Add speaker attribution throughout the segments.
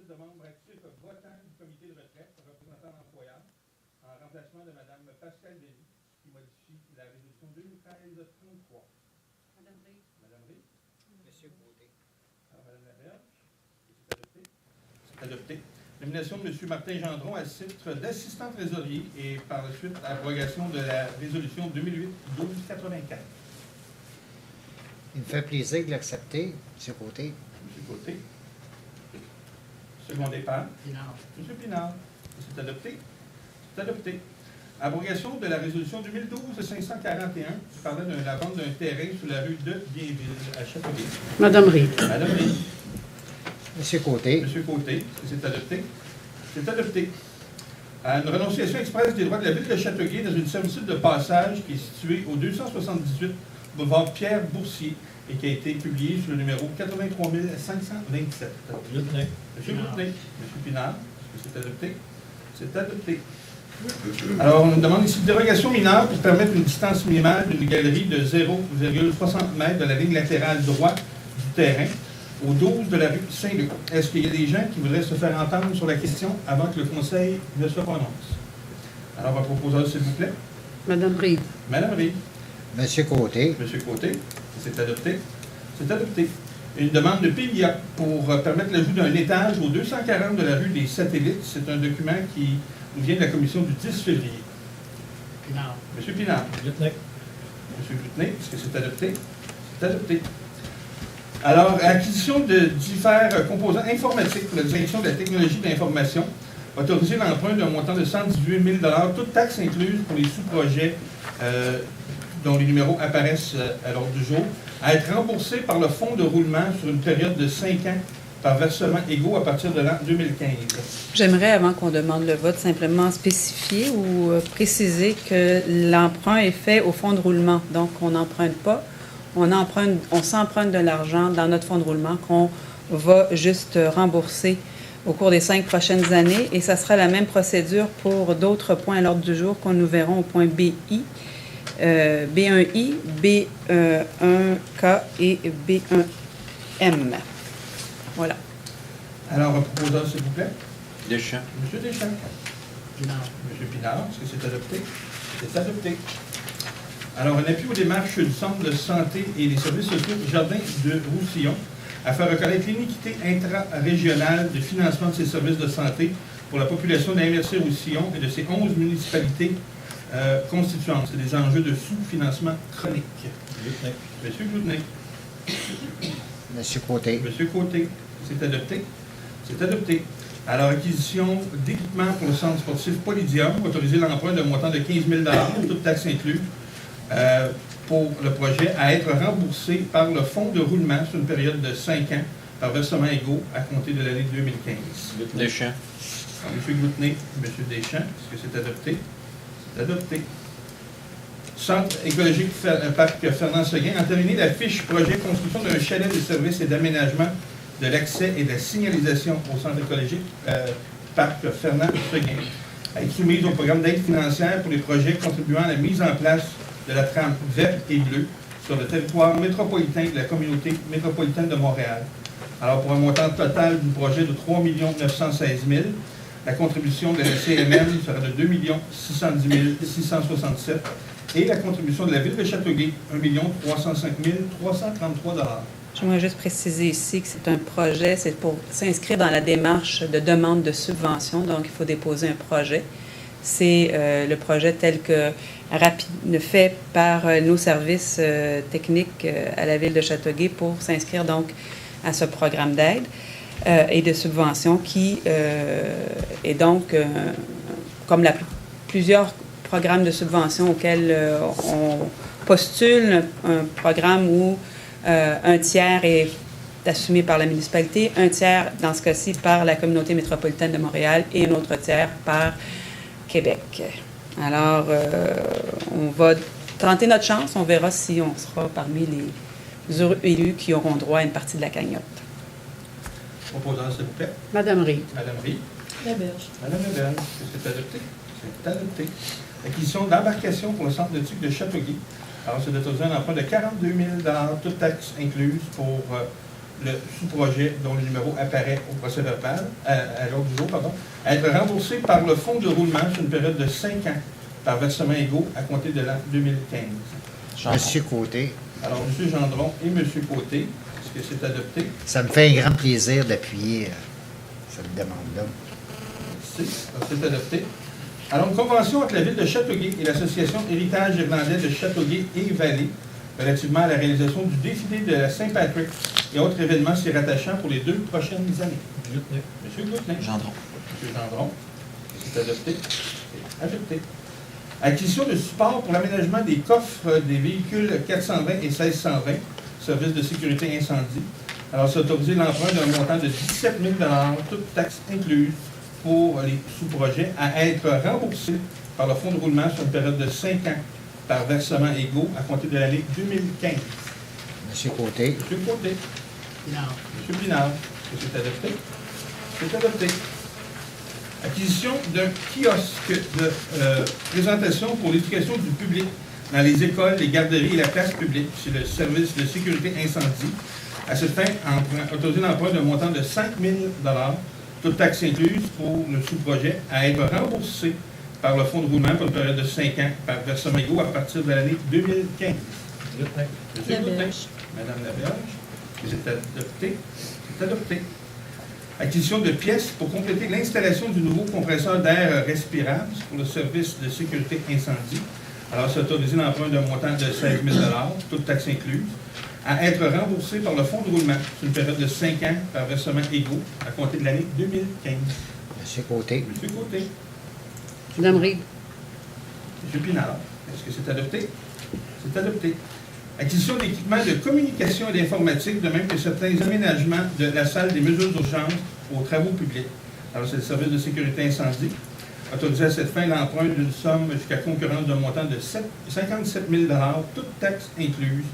Speaker 1: de membres actifs votants du comité de retraite représentant l'employeur en remplacement de Mme Pascal Denis, qui modifie la résolution 2013-33.
Speaker 2: Madame Reid.
Speaker 1: Madame Reid.
Speaker 3: Monsieur Côté.
Speaker 1: Alors, Madame Laberge. C'est adopté. C'est adopté. Nomination de M. Martin Gendron à titre d'assistant trésorier et par la suite abrogation de la résolution 2008-1284.
Speaker 3: Il me fait plaisir de l'accepter, M. Côté.
Speaker 1: M. Côté. Secondé par
Speaker 3: Pinard.
Speaker 1: M. Pinard. C'est adopté. C'est adopté. Abrogation de la résolution 2012-541 qui parlait de la vente d'un terrain sur la rue de Bienville à Châteauguay.
Speaker 2: Madame Reid.
Speaker 1: Madame Reid.
Speaker 3: M. Côté.
Speaker 1: M. Côté. C'est adopté. C'est adopté. Une renonciation expresse des droits de la ville de Châteauguay dans une servitude de passage qui est située au 278 boulevard Pierre-Boursier et qui a été publiée sur le numéro 83 527.
Speaker 4: Lieutenant.
Speaker 1: M. Lieutenant. M. Pinard. Est-ce que c'est adopté? C'est adopté. Alors, on nous demande ici une dérogation mineure pour permettre une distance minimale d'une galerie de 0,60 mètres de la ligne latérale droite du terrain au 12 de la rue Saint-Luc. Est-ce qu'il y a des gens qui voudraient se faire entendre sur la question avant que le Conseil ne se prononce? Alors, votre proposeur, s'il vous plaît.
Speaker 2: Madame Reid.
Speaker 1: Madame Reid.
Speaker 3: M. Côté.
Speaker 1: M. Côté. C'est adopté. C'est adopté. Une demande de PIA pour permettre l'ajout d'un étage au 240 de la rue des Satellites. C'est un document qui nous vient de la commission du 10 février.
Speaker 3: Pinard.
Speaker 1: M. Pinard.
Speaker 4: Lieutenant.
Speaker 1: M. Lieutenant, est-ce que c'est adopté? C'est adopté. Alors, acquisition de divers composants informatiques pour la direction de la technologie de l'information. Autoriser l'emprunt d'un montant de 118 000 $, toutes taxes incluses pour les sous-projets dont les numéros apparaissent à l'ordre du jour, à être remboursés par le fonds de roulement sur une période de 5 ans par versement égaux à partir de l'an 2015.
Speaker 2: J'aimerais, avant qu'on demande le vote, simplement spécifier ou préciser que l'emprunt est fait au fonds de roulement. Donc, on n'emprunte pas. On s'emprunte de l'argent dans notre fonds de roulement qu'on va juste rembourser au cours des 5 prochaines années. Et ça sera la même procédure pour d'autres points à l'ordre du jour qu'on nous verrons au point BI, B1I, B1K et B1M. Voilà.
Speaker 1: Alors, proposeur, s'il vous plaît.
Speaker 4: Deschamps.
Speaker 1: M. Deschamps.
Speaker 3: Pinard.
Speaker 1: M. Pinard, est-ce que c'est adopté? C'est adopté. Alors, un appui aux démarches du Centre de santé et des services sociaux du Jardin de Roussillon à faire reconnaître l'iniquité intra-régionale de financement de ces services de santé pour la population de la MRC Roussillon et de ses 11 municipalités constituantes. C'est des enjeux de sous-financement chronique.
Speaker 4: Lieutenant.
Speaker 1: M. Lieutenant.
Speaker 3: M. Côté.
Speaker 1: M. Côté, c'est adopté. C'est adopté. Alors, acquisition d'équipements pour le centre sportif Polydium, autoriser l'emprunt d'un montant de 15 000 $, toutes taxes incluses, pour le projet à être remboursé par le fonds de roulement sur une période de 5 ans par versement égaux à compter de l'année 2015.
Speaker 4: Deschamps.
Speaker 1: M. Goutenay, M. Deschamps, est-ce que c'est adopté? C'est adopté. Centre écologique Parc Fernand-Seguin, entériner la fiche projet construction d'un chalet de services et d'aménagement de l'accès et de la signalisation au centre écologique Parc Fernand-Seguin. À être soumise au programme d'aide financière pour les projets contribuant à la mise en place de la trame verte et bleue sur le territoire métropolitain de la communauté métropolitaine de Montréal. Alors, pour un montant total du projet de 3 916 000, la contribution de la CMM sera de 2 610 667 et la contribution de la Ville de Châteauguay, 1 305 333 $.
Speaker 2: J'aimerais juste préciser ici que c'est un projet, c'est pour s'inscrire dans la démarche de demande de subvention, donc il faut déposer un projet. C'est le projet tel que fait par nos services techniques à la Ville de Châteauguay pour s'inscrire donc à ce programme d'aide et de subvention qui est donc, comme plusieurs programmes de subvention auxquels on postule, un programme où un tiers est assumé par la municipalité, un tiers, dans ce cas-ci, par la communauté métropolitaine de Montréal et un autre tiers par Québec. Alors, on va tenter notre chance. On verra si on sera parmi les heureux élus qui auront droit à une partie de la cagnotte.
Speaker 1: Proposeur, s'il vous plaît.
Speaker 2: Madame Reid.
Speaker 1: Madame Reid.
Speaker 2: Laberge.
Speaker 1: Madame Laberge, est-ce que c'est adopté? C'est adopté. Acquisition d'embarcation pour le centre nautique de Châteauguay. Alors, c'est d'autoriser un emprunt de 42 000 $, toutes taxes incluses, pour le sous-projet dont le numéro apparaît au procès-verbal, à l'ordre du jour, pardon, à être remboursé par le fonds de roulement sur une période de 5 ans par versement égaux à compter de l'an 2015.
Speaker 3: Monsieur Côté,
Speaker 1: Alors, M. Gendron et M. Côté, est-ce que c'est adopté?
Speaker 3: ça me fait un grand plaisir d'appuyer cette demande-là.
Speaker 1: Merci. Alors, c'est adopté. Alors, une convention entre la Ville de Châteauguay et l'Association Héritage irlandais de Châteauguay et Vallée relativement à la réalisation du défilé de la Saint-Patrick et autres événements s'y rattachant pour les 2 prochaines années. M. Goutin.
Speaker 4: Gendron.
Speaker 1: M. Gendron. C'est adopté. C'est adopté. Acquisition de support pour l'aménagement des coffres des véhicules 420 et 1620, service de sécurité incendie. Alors, c'est autorisé l'emprunt d'un montant de 17 000 toutes taxes incluses, pour les sous-projets, à être remboursés par le fonds de roulement sur une période de 5 ans par versement égaux à compter de l'année 2015.
Speaker 3: Monsieur Côté,
Speaker 1: M. Côté.
Speaker 5: Pinard.
Speaker 1: M. Pinard. Est-ce que c'est adopté? C'est adopté. Acquisition d'un kiosque de présentation pour l'éducation du public dans les écoles, les garderies et la place publique. C'est le service de sécurité incendie. À cette fin, autoriser l'emprunt d'un montant de 5 000 toutes taxes incluses pour le sous-projet, à être remboursé par le fonds de roulement pour une période de 5 ans par versement égaux à partir de l'année 2015. Monsieur Goutin. Madame Laberge. C'est adopté. C'est adopté. Acquisition de pièces pour compléter l'installation du nouveau compresseur d'air respirable pour le service de sécurité incendie. Alors, c'est autorisé l'emprunt d'un montant de 16 000 toutes taxes incluses, à être remboursé par le fonds de roulement sur une période de 5 ans par versement égaux à compter de l'année 2015.
Speaker 3: Monsieur Côté,
Speaker 1: M. Côté.
Speaker 5: Mme Reid.
Speaker 1: M. Pinard. Est-ce que c'est adopté? C'est adopté. Acquisition d'équipements de communication et d'informatique, de même que certains aménagements de la salle des mesures d'urgence aux travaux publics. Alors, c'est le service de sécurité incendie. Autorisé à cette fin l'emprunt d'une somme jusqu'à concurrence d'un montant de 57 000 toutes taxes incluses,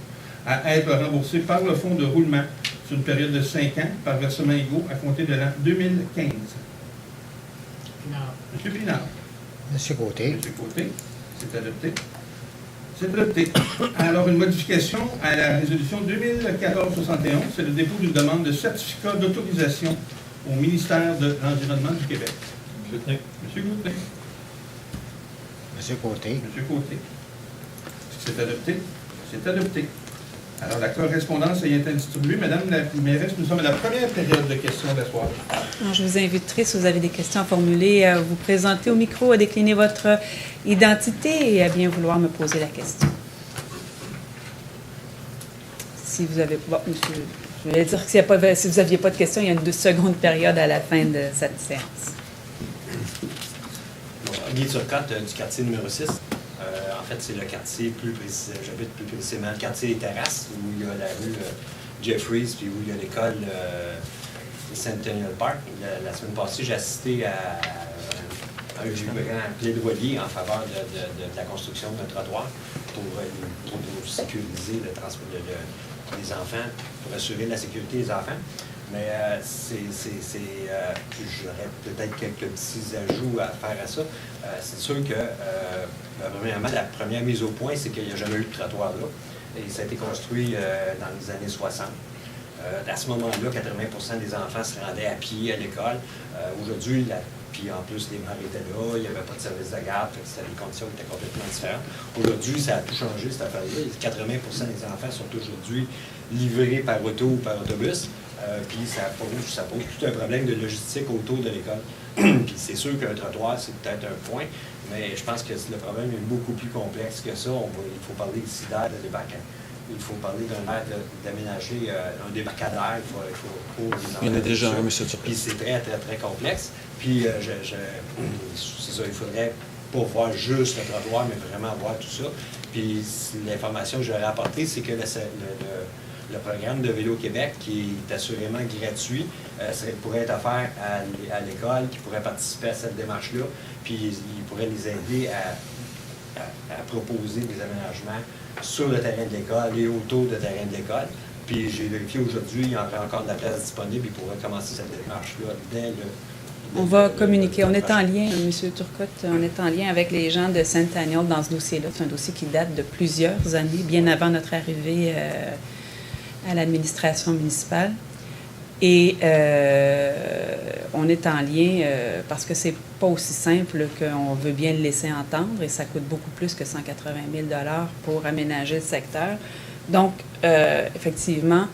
Speaker 1: à être remboursé par le fonds de roulement sur une période de 5 ans par versement égaux à compter de l'an 2015.
Speaker 5: Pinard.
Speaker 1: M. Pinard.
Speaker 3: Monsieur Côté,
Speaker 1: M. Côté. C'est adopté. C'est adopté. Alors, une modification à la résolution 2014-71, c'est le dépôt d'une demande de certificat d'autorisation au ministère de l'Environnement du Québec.
Speaker 4: Goutin.
Speaker 1: M. Goutin.
Speaker 3: Monsieur Côté,
Speaker 1: M. Côté. Est-ce que c'est adopté? C'est adopté. Alors, la correspondance ayant été distribuée, Madame la mairesse, nous sommes à la première période de questions de la soirée.
Speaker 2: Alors, je vous inviterai, si vous avez des questions à formuler, à vous présenter au micro, à décliner votre identité et à bien vouloir me poser la question. Si vous avez... Bon, monsieur, je voulais dire que si vous n'aviez pas de questions, il y a une seconde période à la fin de cette séance.
Speaker 6: Bon, Guy Turcotte, du quartier numéro 6. En fait, c'est le quartier j'habite plus précisément le quartier des Terrasses, où il y a la rue Jeffries, puis où il y a l'école Centennial Park. La semaine passée, j'ai assisté à un grand plaidoyer en faveur de la construction d'un trottoir pour nous sécuriser le transport des enfants, pour assurer la sécurité des enfants. Mais j'aurais peut-être quelques petits ajouts à faire à ça. C'est sûr que, premièrement, la première mise au point, c'est qu'il n'y a jamais eu de trottoir là. Et ça a été construit dans les années 60. À ce moment-là, 80% des enfants se rendaient à pied à l'école. Aujourd'hui, puis en plus, les mères étaient là, il n'y avait pas de service de garde, les conditions étaient complètement différentes. Aujourd'hui, ça a tout changé, cette affaire-là. 80% des enfants sont aujourd'hui livrés par auto ou par autobus. Puis ça pose tout un problème de logistique autour de l'école. Puis c'est sûr qu'un trottoir, c'est peut-être un point, mais je pense que le problème est beaucoup plus complexe que ça. Il faut parler ici d'air de débarquement. Il faut parler d'un air d'aménager un débarcadère. Il faut pour les enfants.
Speaker 4: Il y en a déjà un, M. Turcotte.
Speaker 6: Puis c'est très, très, très complexe. Puis c'est ça, il faudrait pas voir juste le trottoir, mais vraiment voir tout ça. Puis l'information que j'aurais apportée, c'est que le programme de Vélo Québec, qui est assurément gratuit, pourrait être offert à l'école, qui pourrait participer à cette démarche-là, puis il pourrait les aider à proposer des aménagements sur le terrain de l'école et autour du terrain de l'école. Puis j'ai vérifié aujourd'hui, il y aurait encore de la place disponible, il pourrait commencer cette démarche-là dès le...
Speaker 2: On va communiquer. On est en lien, M. Turcotte, on est en lien avec les gens de Centennial dans ce dossier-là. C'est un dossier qui date de plusieurs années, bien avant notre arrivée à l'administration municipale. Et on est en lien parce que c'est pas aussi simple qu'on veut bien le laisser entendre et ça coûte beaucoup plus que 180 000 $ pour aménager le secteur. Donc, effectivement,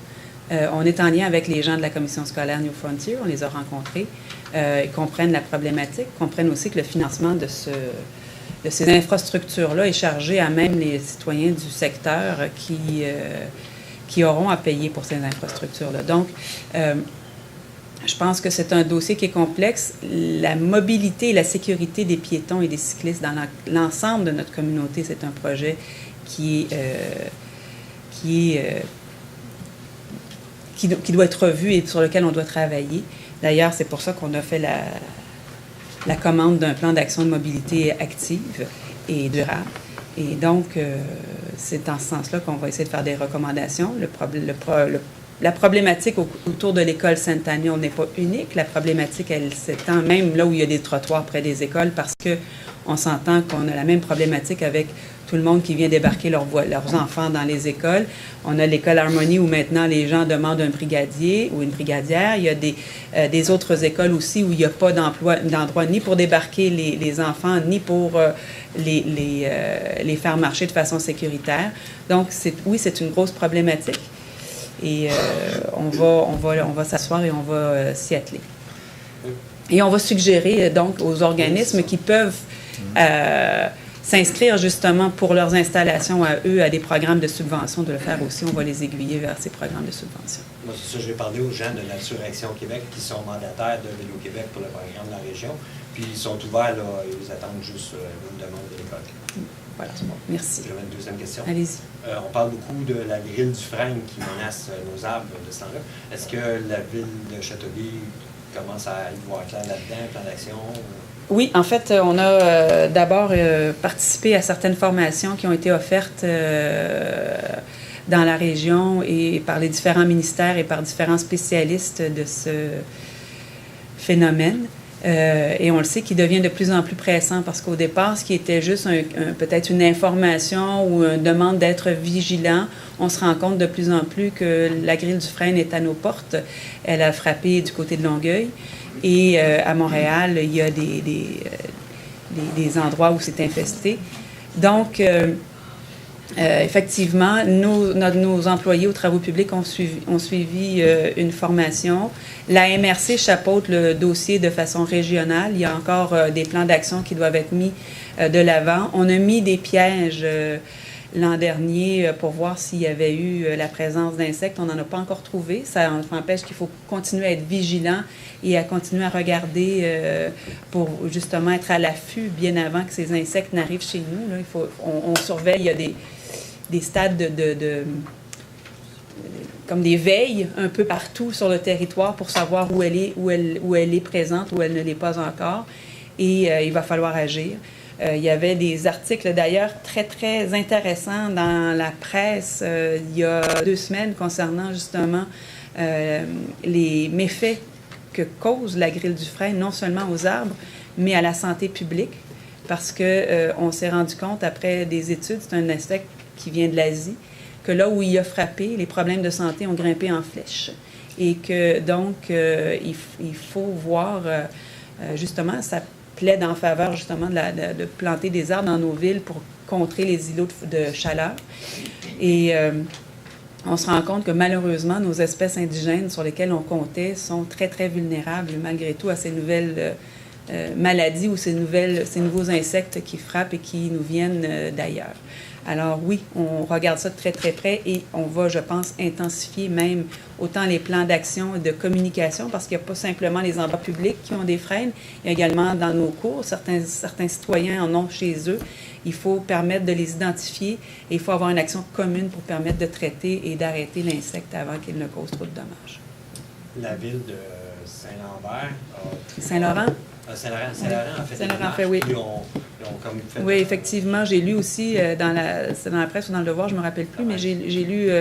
Speaker 2: on est en lien avec les gens de la commission scolaire New Frontier, on les a rencontrés, ils comprennent la problématique, comprennent aussi que le financement de ces infrastructures-là est chargé à même les citoyens du secteur qui auront à payer pour ces infrastructures-là. Donc, je pense que c'est un dossier qui est complexe. La mobilité et la sécurité des piétons et des cyclistes dans l'ensemble de notre communauté, c'est un projet qui doit être revu et sur lequel on doit travailler. D'ailleurs, c'est pour ça qu'on a fait la commande d'un plan d'action de mobilité active et durable. Et donc, c'est dans ce sens-là qu'on va essayer de faire des recommandations. La problématique autour de l'école Saint-Agnan n'est pas unique. La problématique, elle s'étend même là où il y a des trottoirs près des écoles parce qu'on s'entend qu'on a la même problématique avec tout le monde qui vient débarquer leurs enfants dans les écoles. On a l'école Harmonie où maintenant les gens demandent un brigadier ou une brigadière. Il y a des autres écoles aussi où il n'y a pas d'endroit ni pour débarquer les enfants, ni pour les faire marcher de façon sécuritaire. Donc, oui, c'est une grosse problématique. Et on va s'asseoir et on va s'y atteler. Et on va suggérer donc aux organismes qui peuvent s'inscrire justement pour leurs installations à eux, à des programmes de subvention, de le faire aussi. On va les aiguiller vers ces programmes de subvention.
Speaker 6: Moi, c'est ça, j'ai parlé aux gens de Nature Action Québec qui sont mandataires de Vélo Québec pour le programme de la région. Puis ils sont ouverts, là, ils attendent juste une demande de l'école.
Speaker 2: Voilà, c'est bon. Merci.
Speaker 6: J'avais une deuxième question.
Speaker 2: Allez-y.
Speaker 6: On parle beaucoup de la grille du frein qui menace nos arbres de ce temps-là. Est-ce que la ville de Châteauguay commence à y voir clair là-dedans, plan d'action?
Speaker 2: Oui, en fait, on a d'abord participé à certaines formations qui ont été offertes dans la région et par les différents ministères et par différents spécialistes de ce phénomène. Et on le sait qu'il devient de plus en plus pressant parce qu'au départ, ce qui était juste peut-être une information ou une demande d'être vigilant, on se rend compte de plus en plus que la grille du frein est à nos portes. Elle a frappé du côté de Longueuil. Et à Montréal, il y a des endroits où c'est infesté. Donc, effectivement, nos employés aux travaux publics ont suivi une formation. La MRC chapeaute le dossier de façon régionale. Il y a encore des plans d'action qui doivent être mis de l'avant. On a mis des pièges l'an dernier pour voir s'il y avait eu la présence d'insectes. On n'en a pas encore trouvé. Ça empêche qu'il faut continuer à être vigilant et à continuer à regarder pour justement être à l'affût bien avant que ces insectes n'arrivent chez nous. Là, on surveille. Il y a des stades comme des veilles un peu partout sur le territoire pour savoir où elle est présente, où elle ne l'est pas encore. Et il va falloir agir. Il y avait des articles d'ailleurs très, très intéressants dans la presse il y a 2 semaines concernant justement les méfaits que cause la grille du frein, non seulement aux arbres, mais à la santé publique. Parce qu'on s'est rendu compte après des études, c'est un insecte qui vient de l'Asie, que là où il a frappé, les problèmes de santé ont grimpé en flèche. Et que donc, il faut voir justement, ça plaide en faveur justement de planter des arbres dans nos villes pour contrer les îlots de chaleur. Et on se rend compte que malheureusement, nos espèces indigènes sur lesquelles on comptait sont très, très vulnérables malgré tout à ces nouvelles maladies ou ces nouveaux insectes qui frappent et qui nous viennent d'ailleurs. Alors oui, on regarde ça de très, très près et on va, je pense, intensifier même autant les plans d'action et de communication parce qu'il n'y a pas simplement les endroits publics qui ont des freins, il y a également dans nos cours, certains citoyens en ont chez eux. Il faut permettre de les identifier et il faut avoir une action commune pour permettre de traiter et d'arrêter l'insecte avant qu'il ne cause trop de dommages.
Speaker 6: La ville de Saint-Lambert
Speaker 2: Saint-Laurent?
Speaker 6: Saint-Laurent a fait
Speaker 2: Saint-Laurent
Speaker 6: démarches,
Speaker 2: fait, oui.
Speaker 6: Ils ont comme fait
Speaker 2: Oui, effectivement, j'ai lu aussi c'est dans la presse ou dans le Devoir, je ne me rappelle plus, mais j'ai lu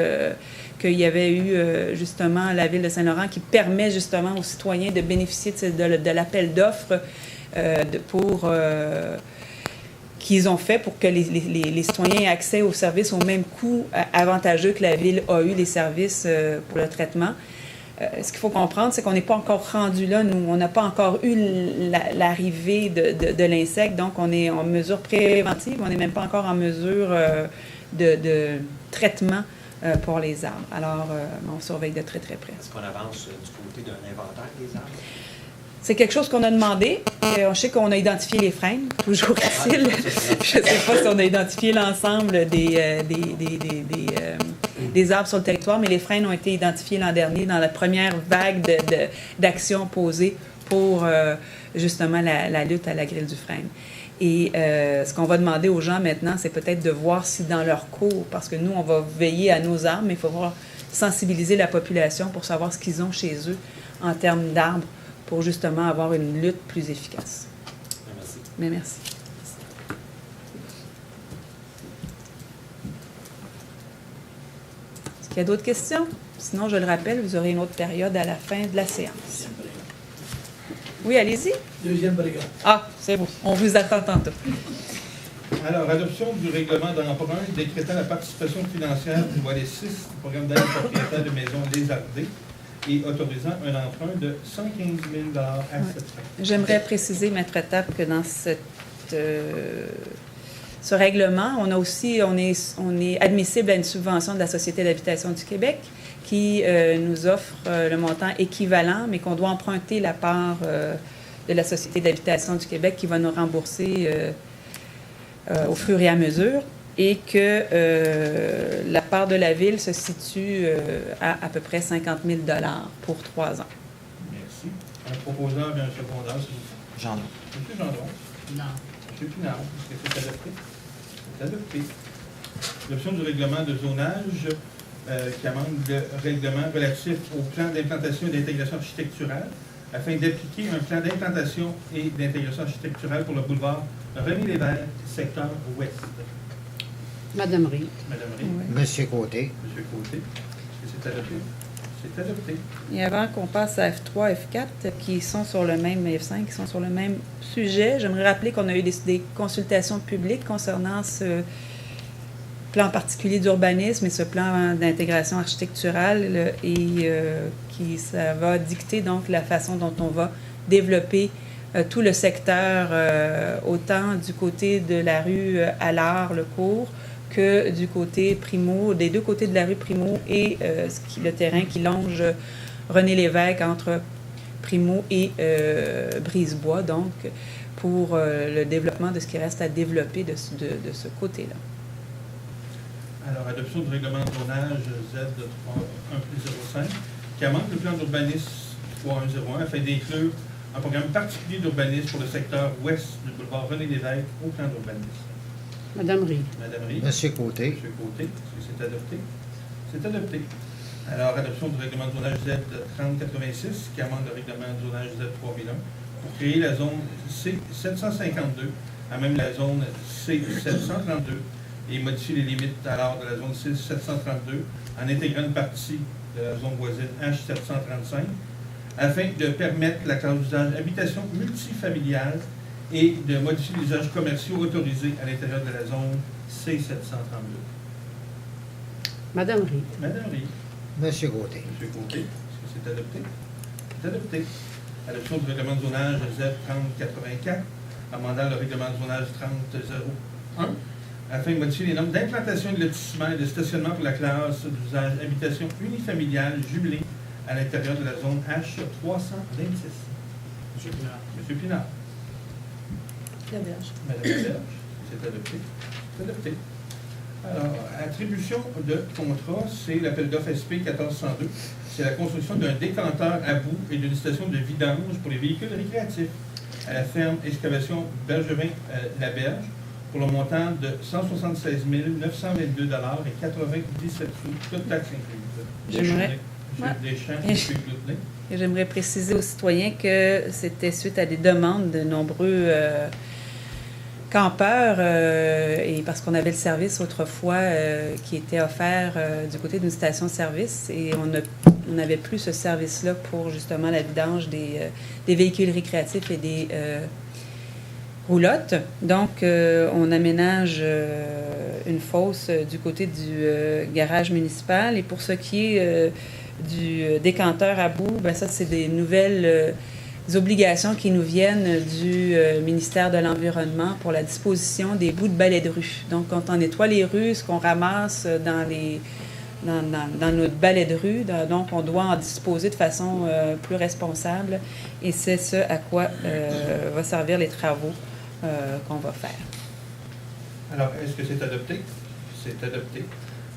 Speaker 2: qu'il y avait eu justement la ville de Saint-Laurent qui permet justement aux citoyens de bénéficier de l'appel d'offres qu'ils ont fait pour que les citoyens aient accès aux services au même coût avantageux que la ville a eu les services pour le traitement. ce qu'il faut comprendre, c'est qu'on n'est pas encore rendu là, nous. On n'a pas encore eu l'arrivée de l'insecte, donc on est en mesure préventive, on n'est même pas encore en mesure de traitement pour les arbres. Alors, on surveille de très, très près.
Speaker 6: Est-ce qu'on avance du côté d'un inventaire des arbres?
Speaker 2: C'est quelque chose qu'on a demandé. Je sais qu'on a identifié les frênes, toujours est-il. Je ne sais pas si on a identifié l'ensemble des arbres sur le territoire, mais les frênes ont été identifiés l'an dernier dans la première vague d'actions posées pour justement la lutte à la grille du frêne. Et ce qu'on va demander aux gens maintenant, c'est peut-être de voir si dans leur cours, parce que nous, on va veiller à nos arbres, mais il faut voir sensibiliser la population pour savoir ce qu'ils ont chez eux en termes d'arbres, pour justement avoir une lutte plus efficace.
Speaker 6: Merci.
Speaker 2: Mais merci. Est-ce qu'il y a d'autres questions? Sinon, je le rappelle, vous aurez une autre période à la fin de la séance. Oui, allez-y.
Speaker 7: Deuxième brigade.
Speaker 2: Ah, c'est bon. On vous attend tantôt.
Speaker 1: Alors, adoption du règlement d'emprunt décrétant la participation financière du volet 6 du programme d'aide propriétaire de maisons lézardées et autorisant un emprunt de 115 000 à cette fin.
Speaker 2: J'aimerais préciser, Maître Tappe, que dans ce règlement, on est admissible à une subvention de la Société d'habitation du Québec qui nous offre le montant équivalent, mais qu'on doit emprunter la part de la Société d'habitation du Québec qui va nous rembourser au fur et à mesure, et que la part de la Ville se situe à peu près 50 000 pour 3 ans.
Speaker 1: Merci. Un proposeur et un secondeur, s'il vous plaît.
Speaker 4: Gendron.
Speaker 1: M. Gendron.
Speaker 5: Non.
Speaker 1: M. Pinard. Est-ce que c'est adopté? C'est adopté. L'option du règlement de zonage qui amende le règlement relatif au plan d'implantation et d'intégration architecturale afin d'appliquer un plan d'implantation et d'intégration architecturale pour le boulevard René-Lévesque, secteur ouest.
Speaker 5: Madame Reed.
Speaker 1: Madame Reed.
Speaker 2: Oui.
Speaker 3: Monsieur Côté.
Speaker 1: Monsieur Côté. Est-ce que c'est adopté? C'est adopté.
Speaker 2: Et avant qu'on passe à F3, F4, qui sont sur le même, F5, qui sont sur le même sujet, j'aimerais rappeler qu'on a eu des consultations publiques concernant ce plan particulier d'urbanisme et ce plan d'intégration architecturale ça va dicter donc la façon dont on va développer tout le secteur, autant du côté de la rue Allard, le cours, que du côté Primo, des deux côtés de la rue Primo et le terrain qui longe René-Lévesque entre Primo et Brisebois, donc pour le développement de ce qui reste à développer de ce côté-là.
Speaker 1: Alors, adoption du règlement de zonage Z1+05 qui amende le plan d'urbanisme 3101 afin d'inclure un programme particulier d'urbanisme pour le secteur ouest du boulevard René-Lévesque au plan d'urbanisme.
Speaker 5: Madame Reed.
Speaker 1: Madame Reed.
Speaker 3: Monsieur Côté.
Speaker 1: Monsieur Côté, est-ce que c'est adopté? C'est adopté. Alors, adoption du règlement de zonage Z3086 qui amende le règlement de zonage Z3001 pour créer la zone C752, à même la zone C732, et modifier les limites alors de la zone C732 en intégrant une partie de la zone voisine H735 afin de permettre la classe d'usage habitation multifamiliale et de modifier les usages commerciaux autorisés à l'intérieur de la zone C732.
Speaker 5: Madame Reed.
Speaker 1: Madame Reed.
Speaker 3: Monsieur Côté.
Speaker 1: Monsieur Côté, est-ce que c'est adopté? C'est adopté. Adoption du règlement de zonage Z3084, amendant le règlement de zonage 3001, afin de modifier les normes d'implantation de lotissement et de stationnement pour la classe d'usage habitation unifamiliale jumelée à l'intérieur de la zone H326.
Speaker 5: Monsieur Pinard.
Speaker 1: Monsieur Pinard.
Speaker 2: La berge.
Speaker 1: Madame Laberge, c'est adopté. C'est adopté. Alors, attribution de contrat, c'est l'appel d'offres SP 1402. C'est la construction d'un décanteur à bout et d'une station de vidange pour les véhicules récréatifs à la ferme Excavation Bergevin-Laberge pour le montant de 176 922 $ et 97 sous, toute taxe incluse.
Speaker 2: J'aimerais-
Speaker 1: Monsieur Deschamps, Monsieur Gloutenay.
Speaker 2: Et j'aimerais préciser aux citoyens que c'était suite à des demandes de nombreux campeurs, et parce qu'on avait le service autrefois qui était offert du côté d'une station-service, et on n'avait plus ce service-là pour justement la vidange des véhicules récréatifs et des roulottes. Donc, on aménage une fosse du côté du garage municipal, et pour ce qui est du décanteur à bout, ben ça, c'est des nouvelles obligations qui nous viennent du ministère de l'Environnement pour la disposition des bouts de balais de rue. Donc, quand on nettoie les rues, ce qu'on ramasse dans notre balai de rue, donc on doit en disposer de façon plus responsable, et c'est ce à quoi va servir les travaux qu'on va faire.
Speaker 1: Alors, est-ce que c'est adopté? C'est adopté.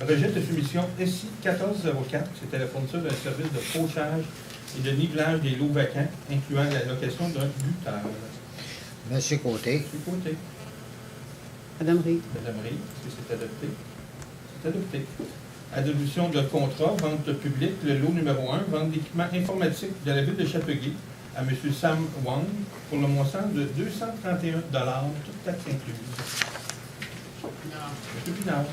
Speaker 1: Rejet de soumission SI 1404, c'était la fourniture d'un service de fauchage et de nivelage des lots vacants, incluant la location d'un buteur.
Speaker 3: Monsieur Côté.
Speaker 1: Monsieur Côté.
Speaker 5: Madame Reed.
Speaker 1: Madame Reed, est-ce que c'est adopté? C'est adopté. Adoption de contrat, vente publique, le lot numéro 1, vente d'équipements informatiques de la ville de Châteauguay à M. Sam Wang pour le montant de 231 $, toute taxe incluse. M. Pinard.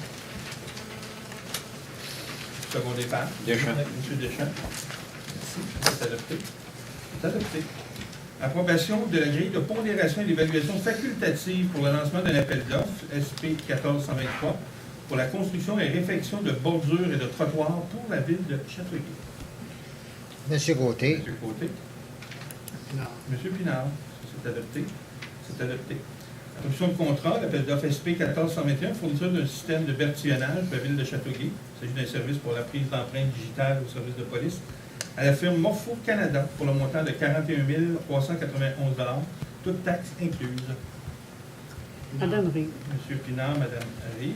Speaker 1: Second départ.
Speaker 4: Deschamps.
Speaker 1: M. Deschamps. Merci. C'est adopté. C'est adopté. Approbation de la grille de pondération et d'évaluation facultative pour le lancement d'un appel d'offres, SP 1423, pour la construction et réfection de bordures et de trottoirs pour la ville de Châteauguay.
Speaker 3: Monsieur Côté.
Speaker 1: Monsieur Côté.
Speaker 5: Pinard.
Speaker 1: Monsieur Pinard. C'est adopté. C'est adopté. Adoption de contrat, l'appel d'offres SP 1421, fourniture d'un système de bertillonnage pour la ville de Châteauguay. Il s'agit d'un service pour la prise d'empreintes digitales au service de police à la firme Morpho Canada pour le montant de 41 391 $, toute taxe incluse.
Speaker 5: Madame Reed.
Speaker 1: Monsieur Pinard, Madame Reed.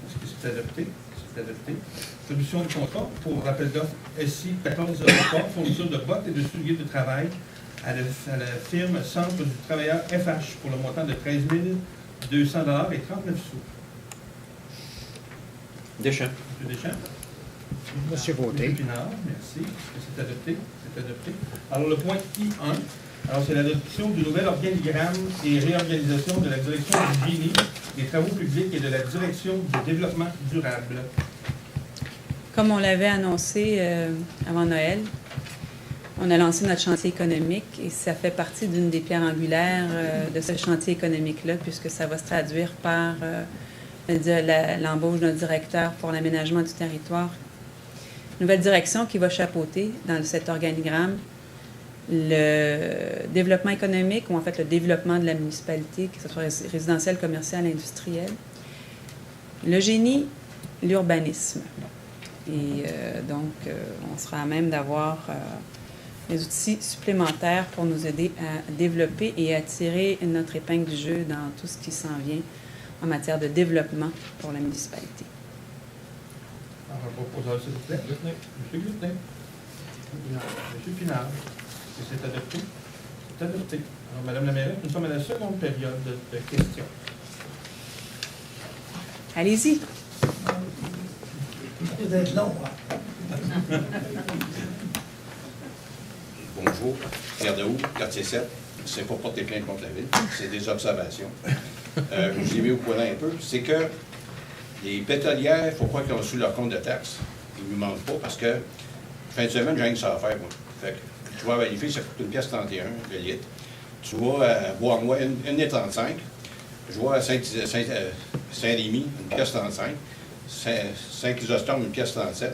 Speaker 1: Est-ce que c'est adopté? C'est adopté. Solution de contrat pour l'appel d'offres SI 1403, fourniture de bottes et de souliers de travail à la firme Centre du travailleur FH pour le montant de 13 200 $ et 39 sous.
Speaker 4: Deschamps.
Speaker 1: Monsieur Deschamps.
Speaker 3: Monsieur Côté.
Speaker 1: Monsieur Pinard, merci. Est-ce que c'est adopté? C'est adopté. Alors, le point I1, alors c'est l'adoption du nouvel organigramme et réorganisation de la direction du génie, des travaux publics et de la direction du développement durable.
Speaker 2: Comme on l'avait annoncé avant Noël, on a lancé notre chantier économique et ça fait partie d'une des pierres angulaires de ce chantier économique-là, puisque ça va se traduire par l'embauche d'un directeur pour l'aménagement du territoire. Nouvelle direction qui va chapeauter dans cet organigramme le développement économique, ou en fait le développement de la municipalité, que ce soit résidentiel, commercial, industriel, le génie, l'urbanisme. Et donc, on sera à même d'avoir des outils supplémentaires pour nous aider à développer et attirer notre épingle du jeu dans tout ce qui s'en vient en matière de développement pour la municipalité.
Speaker 1: Alors, un proposeur, s'il vous plaît. Monsieur Glutin. Monsieur Pinard. Est-ce que c'est adopté? C'est adopté. Alors, Madame la mairesse, nous sommes à la seconde période de questions.
Speaker 2: Allez-y.
Speaker 7: D'être long, hein?
Speaker 8: Bonjour, Pierre Daou, quartier 7. C'est pour porter plainte contre la ville. C'est des observations. Je vous ai mis au point un peu. C'est que les pétrolières, il ne faut pas qu'ils ont reçu leur compte de taxes. Ils ne nous mentent pas parce que fin de semaine, j'ai rien que ça à faire, moi. Fait que, tu vas vérifier, ça coûte 1,31 $ le litre. Tu vas à Bois-Moi, 1,35 $. Je vois à Saint-Rémy, 1,35 $. Saint-Chrysostome, 1,37 $.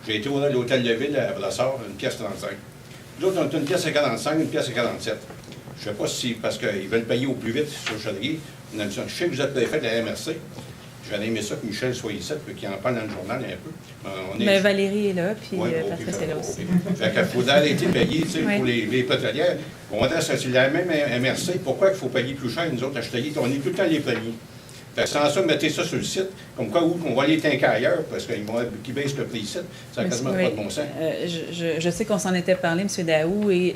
Speaker 8: J'ai été à l'hôtel de ville à Brassard, 1,35 $. Nous autres, on a 1,45 $, 1,47 $. Je ne sais pas si parce qu'ils veulent payer au plus vite sur Chaudière. Je sais que vous êtes préfet de la MRC. J'aurais aimé ça que Michel soit ici, puis qu'il en parle dans le journal un peu.
Speaker 2: Mais Valérie est là, puis
Speaker 8: Ouais,
Speaker 2: Patrice est là aussi.
Speaker 8: Fait qu'il faudrait arrêter de payer, tu sais,
Speaker 2: Oui.
Speaker 8: pour les pétrolières. On va dire, c'est la même MRC. Pourquoi il faut payer plus cher, nous autres, acheter? On est tout le temps les premiers. Fait que sans ça, mettez ça sur le site, comme quoi, où on va les tanker ailleurs, parce qu'ils baissent le prix ici. Ça n'a quasiment pas de bon sens.
Speaker 2: Je sais qu'on s'en était parlé, M. Daou, et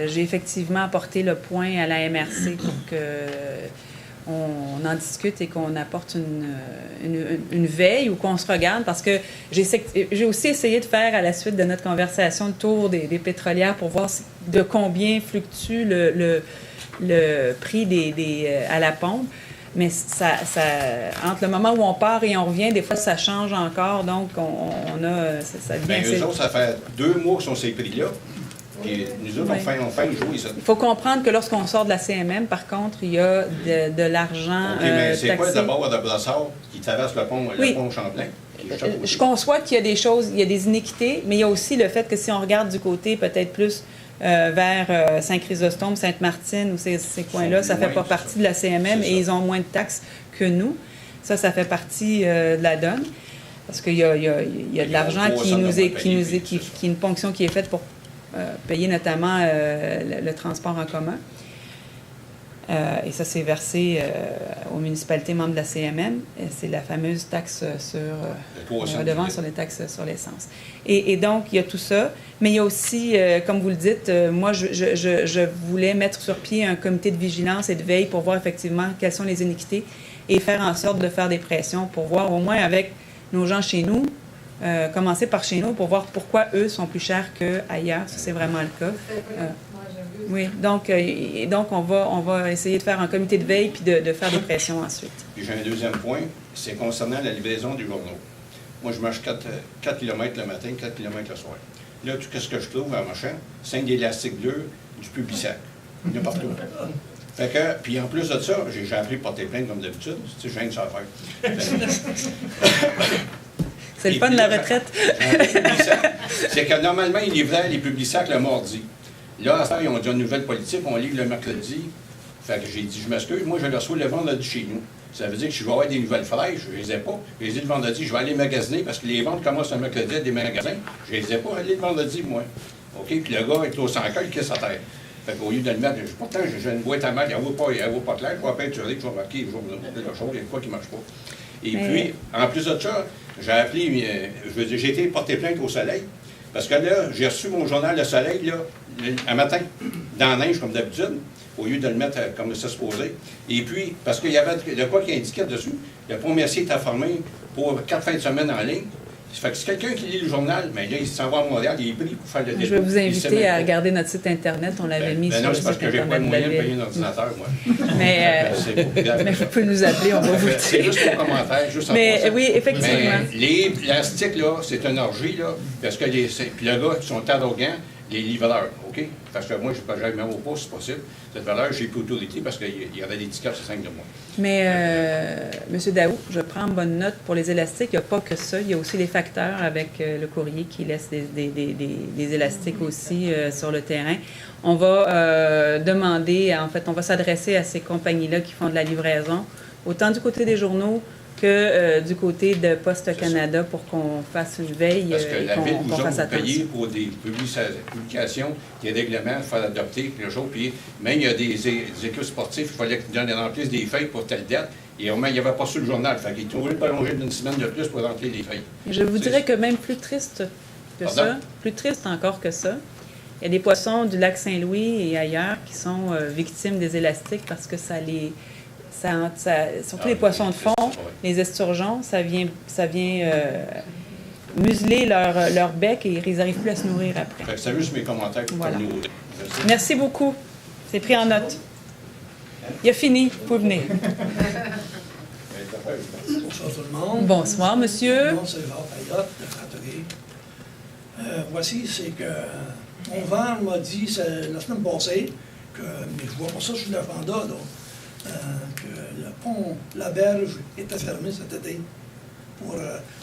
Speaker 2: j'ai effectivement apporté le point à la MRC pour qu'on en discute et qu'on apporte une veille ou qu'on se regarde, parce que j'ai aussi essayé de faire, à la suite de notre conversation, le tour des pétrolières pour voir de combien fluctue le prix à la pompe. Mais entre le moment où on part et on revient, des fois, ça change encore. Donc, ça devient
Speaker 8: Bien, eux autres, ça fait 2 mois qu'ils sont ces prix-là. Puis nous autres,
Speaker 2: Oui.
Speaker 8: on fait jouer ça.
Speaker 2: Il faut comprendre que lorsqu'on sort de la CMM, par contre, il y a de l'argent
Speaker 8: OK, mais c'est quoi
Speaker 2: taxé.
Speaker 8: d'abord de Brassard qui traverse le pont
Speaker 2: Oui.
Speaker 8: Champlain?
Speaker 2: Je conçois qu'il y a des choses, il y a des iniquités, mais il y a aussi le fait que si on regarde du côté peut-être plus vers Saint-Chrysostome, Sainte-Martine ou ces coins-là, ça ne fait pas partie de la CMM et ils ont moins de taxes que nous. Ça fait partie de la donne. Parce qu'il y a de l'argent qui est une ponction qui est faite pour payer notamment le transport en commun. Et ça, c'est versé aux municipalités membres de la CMM. C'est la fameuse taxe sur redevance sur les taxes sur l'essence. Et donc, il y a tout ça. Mais il y a aussi, comme vous le dites, moi, je voulais mettre sur pied un comité de vigilance et de veille pour voir effectivement quelles sont les iniquités et faire en sorte de faire des pressions pour voir au moins avec nos gens chez nous, commencer par chez nous pour voir pourquoi eux sont plus chers qu'ailleurs, si c'est vraiment le cas. Oui, donc on va essayer de faire un comité de veille puis de faire des pressions ensuite.
Speaker 8: Puis j'ai un deuxième point, c'est concernant la livraison des journaux. Moi, je marche 4 km le matin, 4 km le soir. Là, tout ce que je trouve en marchant, 5 d'élastique bleu, du Publisac. Il y en a partout. Fait que, puis en plus de ça, j'ai appris à porter plainte comme d'habitude. Tu sais, j'ai rien que ça à faire.
Speaker 2: C'est le fun de la retraite.
Speaker 8: C'est que normalement, ils livraient les Publisac le mardi. Là, à ça, ils ont dit une nouvelle politique, on livre le mercredi. Fait que j'ai dit, je m'excuse, moi, je le reçois le vendredi chez nous. Ça veut dire que si je vais avoir des nouvelles fraîches, je les ai pas. Je les ai le vendredi, je vais aller magasiner parce que les ventes commencent le mercredi à des magasins. Je les ai pas, aller le vendredi, moi. OK? Puis le gars est au 100 cœur, il casse à terre. Fait qu'au lieu de le mettre, pourtant, j'ai une boîte à mal, elle ne vaut pas clair, je vais peinturer, je vais marquer, je vais vous montrer la chose, il y a quoi qui ne marche pas. Et puis, en plus de ça, j'ai appelé, j'ai été porter plainte au Soleil, parce que là, j'ai reçu mon journal Le Soleil, là, un matin, dans la neige, comme d'habitude, au lieu de le mettre comme ça se posait. Et puis, parce qu'il y avait de quoi qui indiquait dessus, le pont Mercier était formé pour 4 fins de semaine en ligne. Ça fait que si quelqu'un qui lit le journal, mais là, il s'en va à Montréal, il est pris pour faire le dépôt.
Speaker 2: Je vais vous inviter à regarder notre site Internet. On l'avait mis sur
Speaker 8: non,
Speaker 2: le
Speaker 8: c'est
Speaker 2: site
Speaker 8: parce que j'ai pas
Speaker 2: Internet
Speaker 8: le
Speaker 2: de la
Speaker 8: moyen de payer
Speaker 2: Ville.
Speaker 8: un ordinateur, moi.
Speaker 2: Mais vous pouvez nous appeler, on va vous
Speaker 8: C'est
Speaker 2: dire.
Speaker 8: juste mon commentaire, juste en
Speaker 2: Mais
Speaker 8: passant.
Speaker 2: oui, effectivement.
Speaker 8: Mais l'élastique, là, c'est une orgie, là, parce que puis le gars, qui sont arrogants, les livreurs, OK? Parce que moi, je ne peux même au poste, c'est possible. Cette valeur, j'ai plus autorité parce qu'il y avait des tickets sur 5 de moi.
Speaker 2: Mais, M. Daou, je prends bonne note pour les élastiques. Il n'y a pas que ça. Il y a aussi les facteurs avec le courrier qui laisse des élastiques aussi sur le terrain. On va demander, en fait, on va s'adresser à ces compagnies-là qui font de la livraison, autant du côté des journaux que du côté de Poste Canada pour qu'on fasse une veille
Speaker 8: Parce que
Speaker 2: et
Speaker 8: la Ville
Speaker 2: qu'on
Speaker 8: vous
Speaker 2: fasse
Speaker 8: a payé
Speaker 2: attention.
Speaker 8: pour des publications, des règlements, il fallait adopter quelque chose. Puis même, il y a des équipes sportives, il fallait qu'ils remplissent des feuilles pour telle date. Et au moins, il n'y avait pas sur le journal. Fait qu'ils trouvaient le prolonger d'une semaine de plus pour remplir les feuilles.
Speaker 2: Je vous dirais que même plus triste que ça, plus triste encore que ça, il y a des poissons du lac Saint-Louis et ailleurs qui sont victimes des élastiques parce que surtout les poissons de fond, les esturgeons, ça vient museler leur bec et ils n'arrivent plus à se nourrir après.
Speaker 8: Fait que c'est juste mes commentaires
Speaker 2: Voilà.
Speaker 8: pour nous.
Speaker 2: Merci beaucoup. C'est pris en note. Il a fini. Vous pouvez venir.
Speaker 7: Bonsoir tout le monde.
Speaker 2: Bonsoir, monsieur.
Speaker 7: Mon nom, c'est Jacques Payotte de Fratterie. Voici, c'est que mon vent m'a dit la semaine passée, mais je vois pas ça sur l'agenda, là, que le pont La Berge était fermé cet été,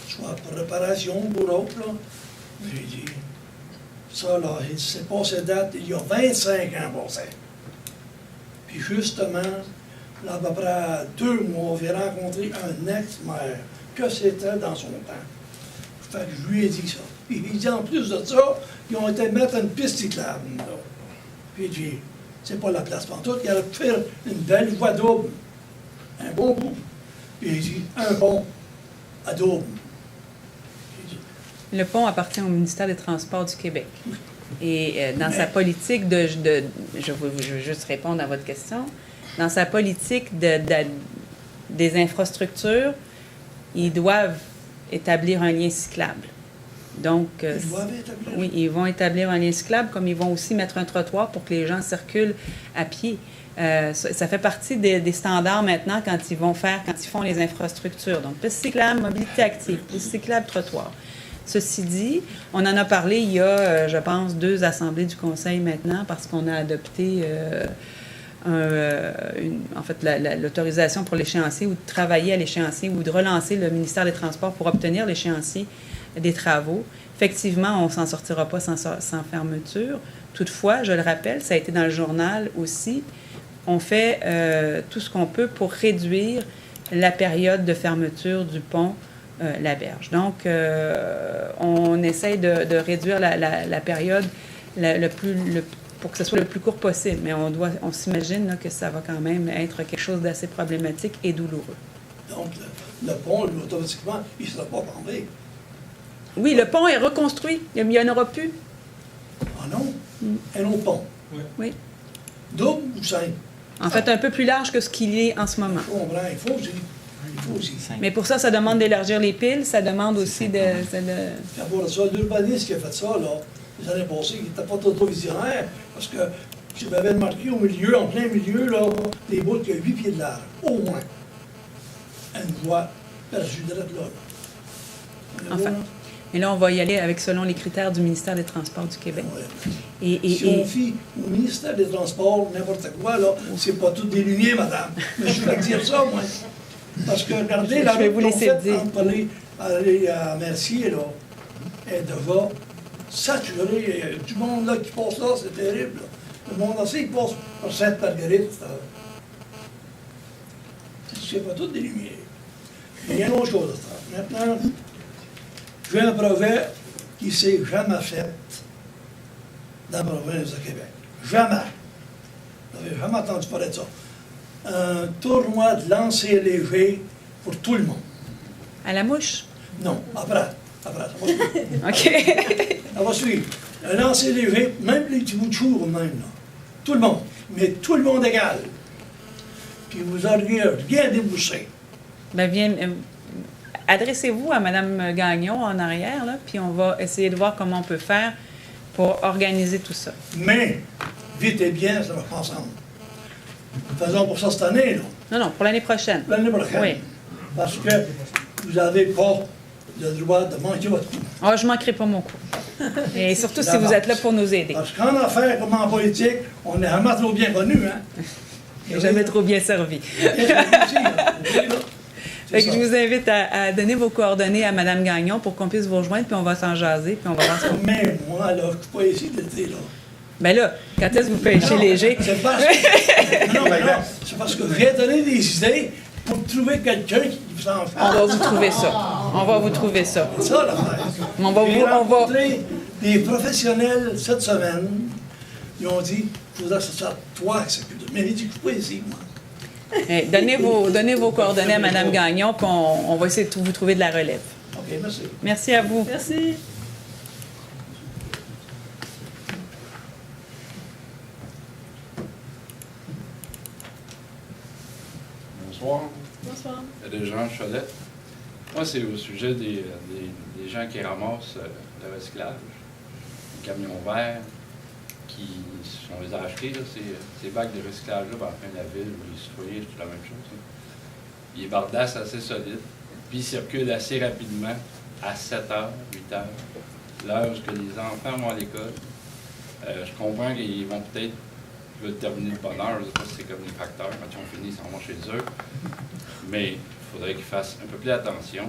Speaker 7: soit pour réparation ou pour autre. Là. J'ai dit, ça, là, c'est passé date il y a 25 ans passé. Puis justement, là, à peu près 2 mois, j'ai rencontré un ex-maire, que c'était dans son temps. Fait que je lui ai dit ça. Puis il dit, en plus de ça, ils ont été mettre une piste cyclable. Là. Puis il dit, c'est pas la place pantoute, il aurait pu faire une belle voie double. Un bon bout. Puis il dit, un pont à double.
Speaker 2: Le pont appartient au ministère des Transports du Québec. Et dans sa politique je veux juste répondre à votre question, dans sa politique des infrastructures, ils doivent établir un lien cyclable. Donc,
Speaker 7: Ils doivent établir.
Speaker 2: oui, ils vont établir un lien cyclable, comme ils vont aussi mettre un trottoir pour que les gens circulent à pied. Ça fait partie des standards maintenant quand ils font les infrastructures. Donc, piste cyclable, mobilité active, piste cyclable, trottoir. Ceci dit, on en a parlé il y a, je pense, 2 assemblées du Conseil maintenant, parce qu'on a adopté en fait, l'autorisation pour l'échéancier ou de travailler à l'échéancier ou de relancer le ministère des Transports pour obtenir l'échéancier des travaux. Effectivement, on ne s'en sortira pas sans fermeture. Toutefois, je le rappelle, ça a été dans le journal aussi, on fait tout ce qu'on peut pour réduire la période de fermeture du pont La Berge. Donc, on essaye de réduire la période pour que ce soit le plus court possible, mais on s'imagine là, que ça va quand même être quelque chose d'assez problématique et douloureux.
Speaker 7: Donc, le pont, lui, automatiquement, il ne sera pas bombé.
Speaker 2: Oui, le pont est reconstruit. Il n'y en aura plus.
Speaker 7: Ah non? Un autre pont.
Speaker 2: Oui.
Speaker 7: Double ou simple?
Speaker 2: En fait, un peu plus large que ce qu'il est en ce moment.
Speaker 7: Je comprends. Il faut aussi.
Speaker 2: Mais pour ça demande d'élargir les piles, ça demande aussi de...
Speaker 7: Puis à part de ça, l'urbaniste qui a fait ça, là, les années passées, il n'était pas trop visionnaire, parce que je m'avais marqué au milieu, en plein milieu, là, des bouts qui ont 8 pieds de large, au moins. Une voie perdue de là.
Speaker 2: Enfin. Et là, on va y aller selon les critères du ministère des Transports du Québec.
Speaker 7: Ouais. Si on fie au ministère des Transports, n'importe quoi, là, c'est pas tout des lumières, madame. Mais je vais dire ça, moi. Parce que, regardez, la route qu'on fait entre aller à Mercier, là, est déjà saturée. Il y a du monde là qui passe là, c'est terrible. Là. Le monde aussi, il passe par Sainte-Marguerite. C'est pas tout des lumières. Mais il y a une autre chose à faire. Maintenant, j'ai un projet qui ne s'est jamais fait dans la province de Québec. Jamais. Vous n'avez jamais entendu parler de ça. Un tournoi de lancer léger pour tout le monde.
Speaker 2: À la mouche?
Speaker 7: Non, après, ça va suivre.
Speaker 2: OK.
Speaker 7: Ça va suivre. Un lancer léger, même les petits bouts de choux, même, là. Tout le monde. Mais tout le monde égal. Puis vous n'auriez rien débouché.
Speaker 2: Bien, adressez-vous à Mme Gagnon en arrière, là, puis on va essayer de voir comment on peut faire pour organiser tout ça.
Speaker 7: Mais, vite et bien, ça va pas ensemble. Faisons pour ça cette année, là.
Speaker 2: Non, pour l'année prochaine.
Speaker 7: L'année prochaine.
Speaker 2: Oui.
Speaker 7: Parce que vous n'avez pas le droit de manquer votre coup.
Speaker 2: Ah, je ne manquerai pas mon coup. Et surtout si vous êtes là pour nous aider.
Speaker 7: Parce qu'en affaires comme en politique, on est vraiment trop bien connus, hein?
Speaker 2: Jamais trop bien servi. Fait que je vous invite à donner vos coordonnées à Mme Gagnon pour qu'on puisse vous rejoindre, puis on va s'en jaser, puis on va voir ce qu'on...
Speaker 7: Mais moi, là, je ne suis pas ici d'été, là.
Speaker 2: Bien là, quand est-ce que vous pêchez léger?
Speaker 7: C'est parce que... Non, mais non, c'est parce que j'ai donné des idées pour trouver quelqu'un qui vous en fait.
Speaker 2: On va vous trouver ça. On va vous trouver ça.
Speaker 7: C'est ça, l'affaire.
Speaker 2: J'ai
Speaker 7: rencontré des professionnels cette semaine. Ils ont dit, il faudrait que ce soit toi qui s'occupe de... Mais il dit, je ne suis pas ici, moi.
Speaker 2: Donnez vos coordonnées à Mme Gagnon, puis on va essayer de vous trouver de la relève.
Speaker 7: OK, merci.
Speaker 2: Merci à vous.
Speaker 5: Merci.
Speaker 9: Bonsoir.
Speaker 5: Bonsoir.
Speaker 9: Régent Cholet. Moi, c'est au sujet des gens qui ramassent le recyclage. Les camions verts on les a achetés, là, ces bacs de recyclage-là, en fin de la ville, ou les citoyens, c'est la même chose. Là. Ils bardassent assez solide, puis ils circulent assez rapidement, à 7 heures, 8 heures, l'heure où les enfants vont à l'école. Je comprends qu'ils vont peut-être veulent terminer de bonne heure, je ne sais pas si c'est comme les facteurs, quand ils ont fini, ils s'en vont chez eux. Mais il faudrait qu'ils fassent un peu plus attention.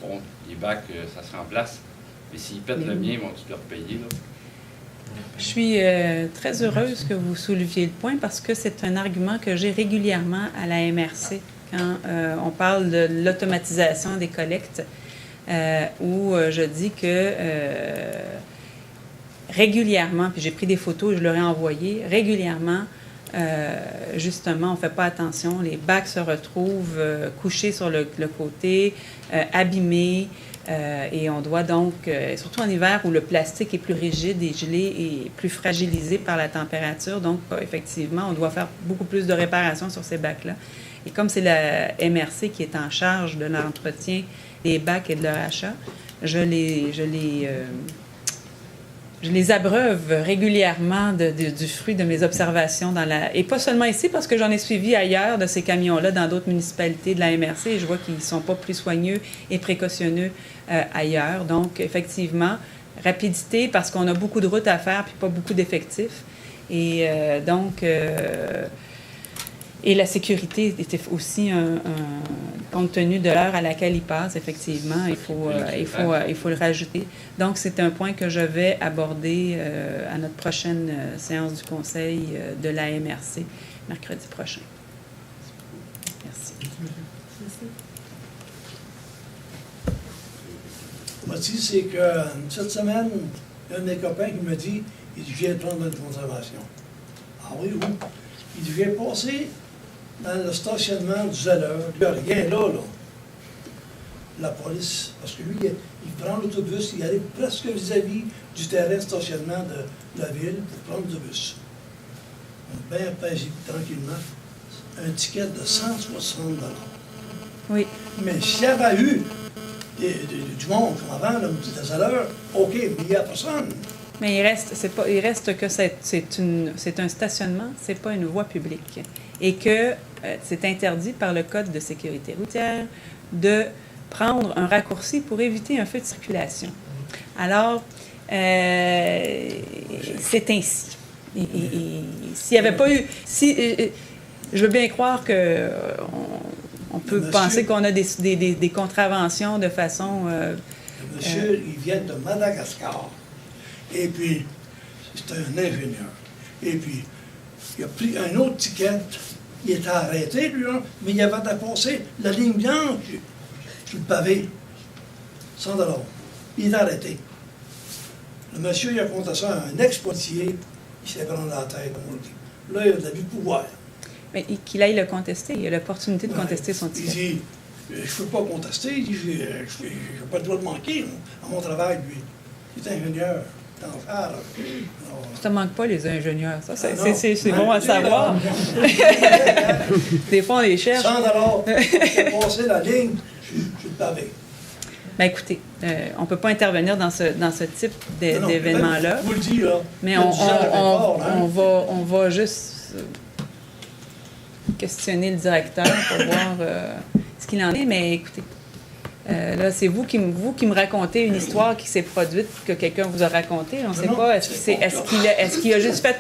Speaker 9: Bon, les bacs, ça se remplace. Mais s'ils pètent le mien, ils vont-ils leur payer, là?
Speaker 2: Je suis très heureuse que vous souleviez le point parce que c'est un argument que j'ai régulièrement à la MRC quand on parle de l'automatisation des collectes, où je dis que régulièrement, puis j'ai pris des photos et je leur ai envoyé, régulièrement, justement, on ne fait pas attention. Les bacs se retrouvent couchés sur le côté, abîmés. Et on doit donc, surtout en hiver où le plastique est plus rigide et gelé et plus fragilisé par la température, donc effectivement, on doit faire beaucoup plus de réparations sur ces bacs-là. Et comme c'est la MRC qui est en charge de l'entretien des bacs et de leur achat, je les je les abreuve régulièrement du fruit de mes observations et pas seulement ici, parce que j'en ai suivi ailleurs de ces camions-là, dans d'autres municipalités de la MRC, et je vois qu'ils ne sont pas plus soigneux et précautionneux ailleurs. Donc, effectivement, rapidité, parce qu'on a beaucoup de routes à faire, puis pas beaucoup d'effectifs. Et et la sécurité était aussi compte tenu de l'heure à laquelle il passe, effectivement, il faut le rajouter. Donc, c'est un point que je vais aborder à notre prochaine séance du Conseil de la MRC, mercredi prochain. Merci.
Speaker 7: Voici, c'est que cette semaine, il y a un de mes copains qui me dit, il dit, viens prendre une contravention. Ah oui, où? Il dit, viens passer dans le stationnement du zèleur. Il n'y a rien là. La police, parce que lui, il prend l'autobus, il arrive presque vis-à-vis du terrain de stationnement de la ville pour prendre l'autobus. Bien paisible, tranquillement. Un ticket de 160 $.
Speaker 2: Oui.
Speaker 7: Mais s'il y avait eu du monde comme avant, des zèleurs, OK, mais il n'y a personne.
Speaker 2: Mais il reste que c'est un stationnement, c'est pas une voie publique. Et que c'est interdit par le Code de sécurité routière de prendre un raccourci pour éviter un feu de circulation. Alors, c'est ainsi. Et s'il n'y avait pas eu... je veux bien croire que on peut penser qu'on a des contraventions de façon...
Speaker 7: Monsieur, il vient de Madagascar. Et puis, c'est un ingénieur. Et puis, il a pris un autre ticket. Il était arrêté, lui, hein, mais il avait dépassé la ligne blanche sur le pavé. 100 $. Il est arrêté. Le monsieur, il a compté ça à un ex-policier. Il s'est pris la tête, on le dit. Là, il a de l'abus de pouvoir.
Speaker 2: Mais qu'il aille le contester. Il a l'opportunité de contester son ticket.
Speaker 7: Il dit, je ne peux pas contester. Il dit, je n'ai pas le droit de manquer à mon travail, lui. Il est ingénieur.
Speaker 2: Ça ne manque pas, les ingénieurs. Ça, c'est
Speaker 7: non.
Speaker 2: bon à savoir. Des fois, on les cherche.
Speaker 7: 100 $, passer la ligne, je le pavé.
Speaker 2: Ben écoutez, on ne peut pas intervenir dans ce type d'événement-là.
Speaker 7: Je vous le dis, là.
Speaker 2: Mais on va juste questionner le directeur pour voir ce qu'il en est. Mais écoutez, là, c'est vous qui me racontez une histoire qui s'est produite, que quelqu'un vous a racontée. On ne sait pas. Est-ce qu'il a juste fait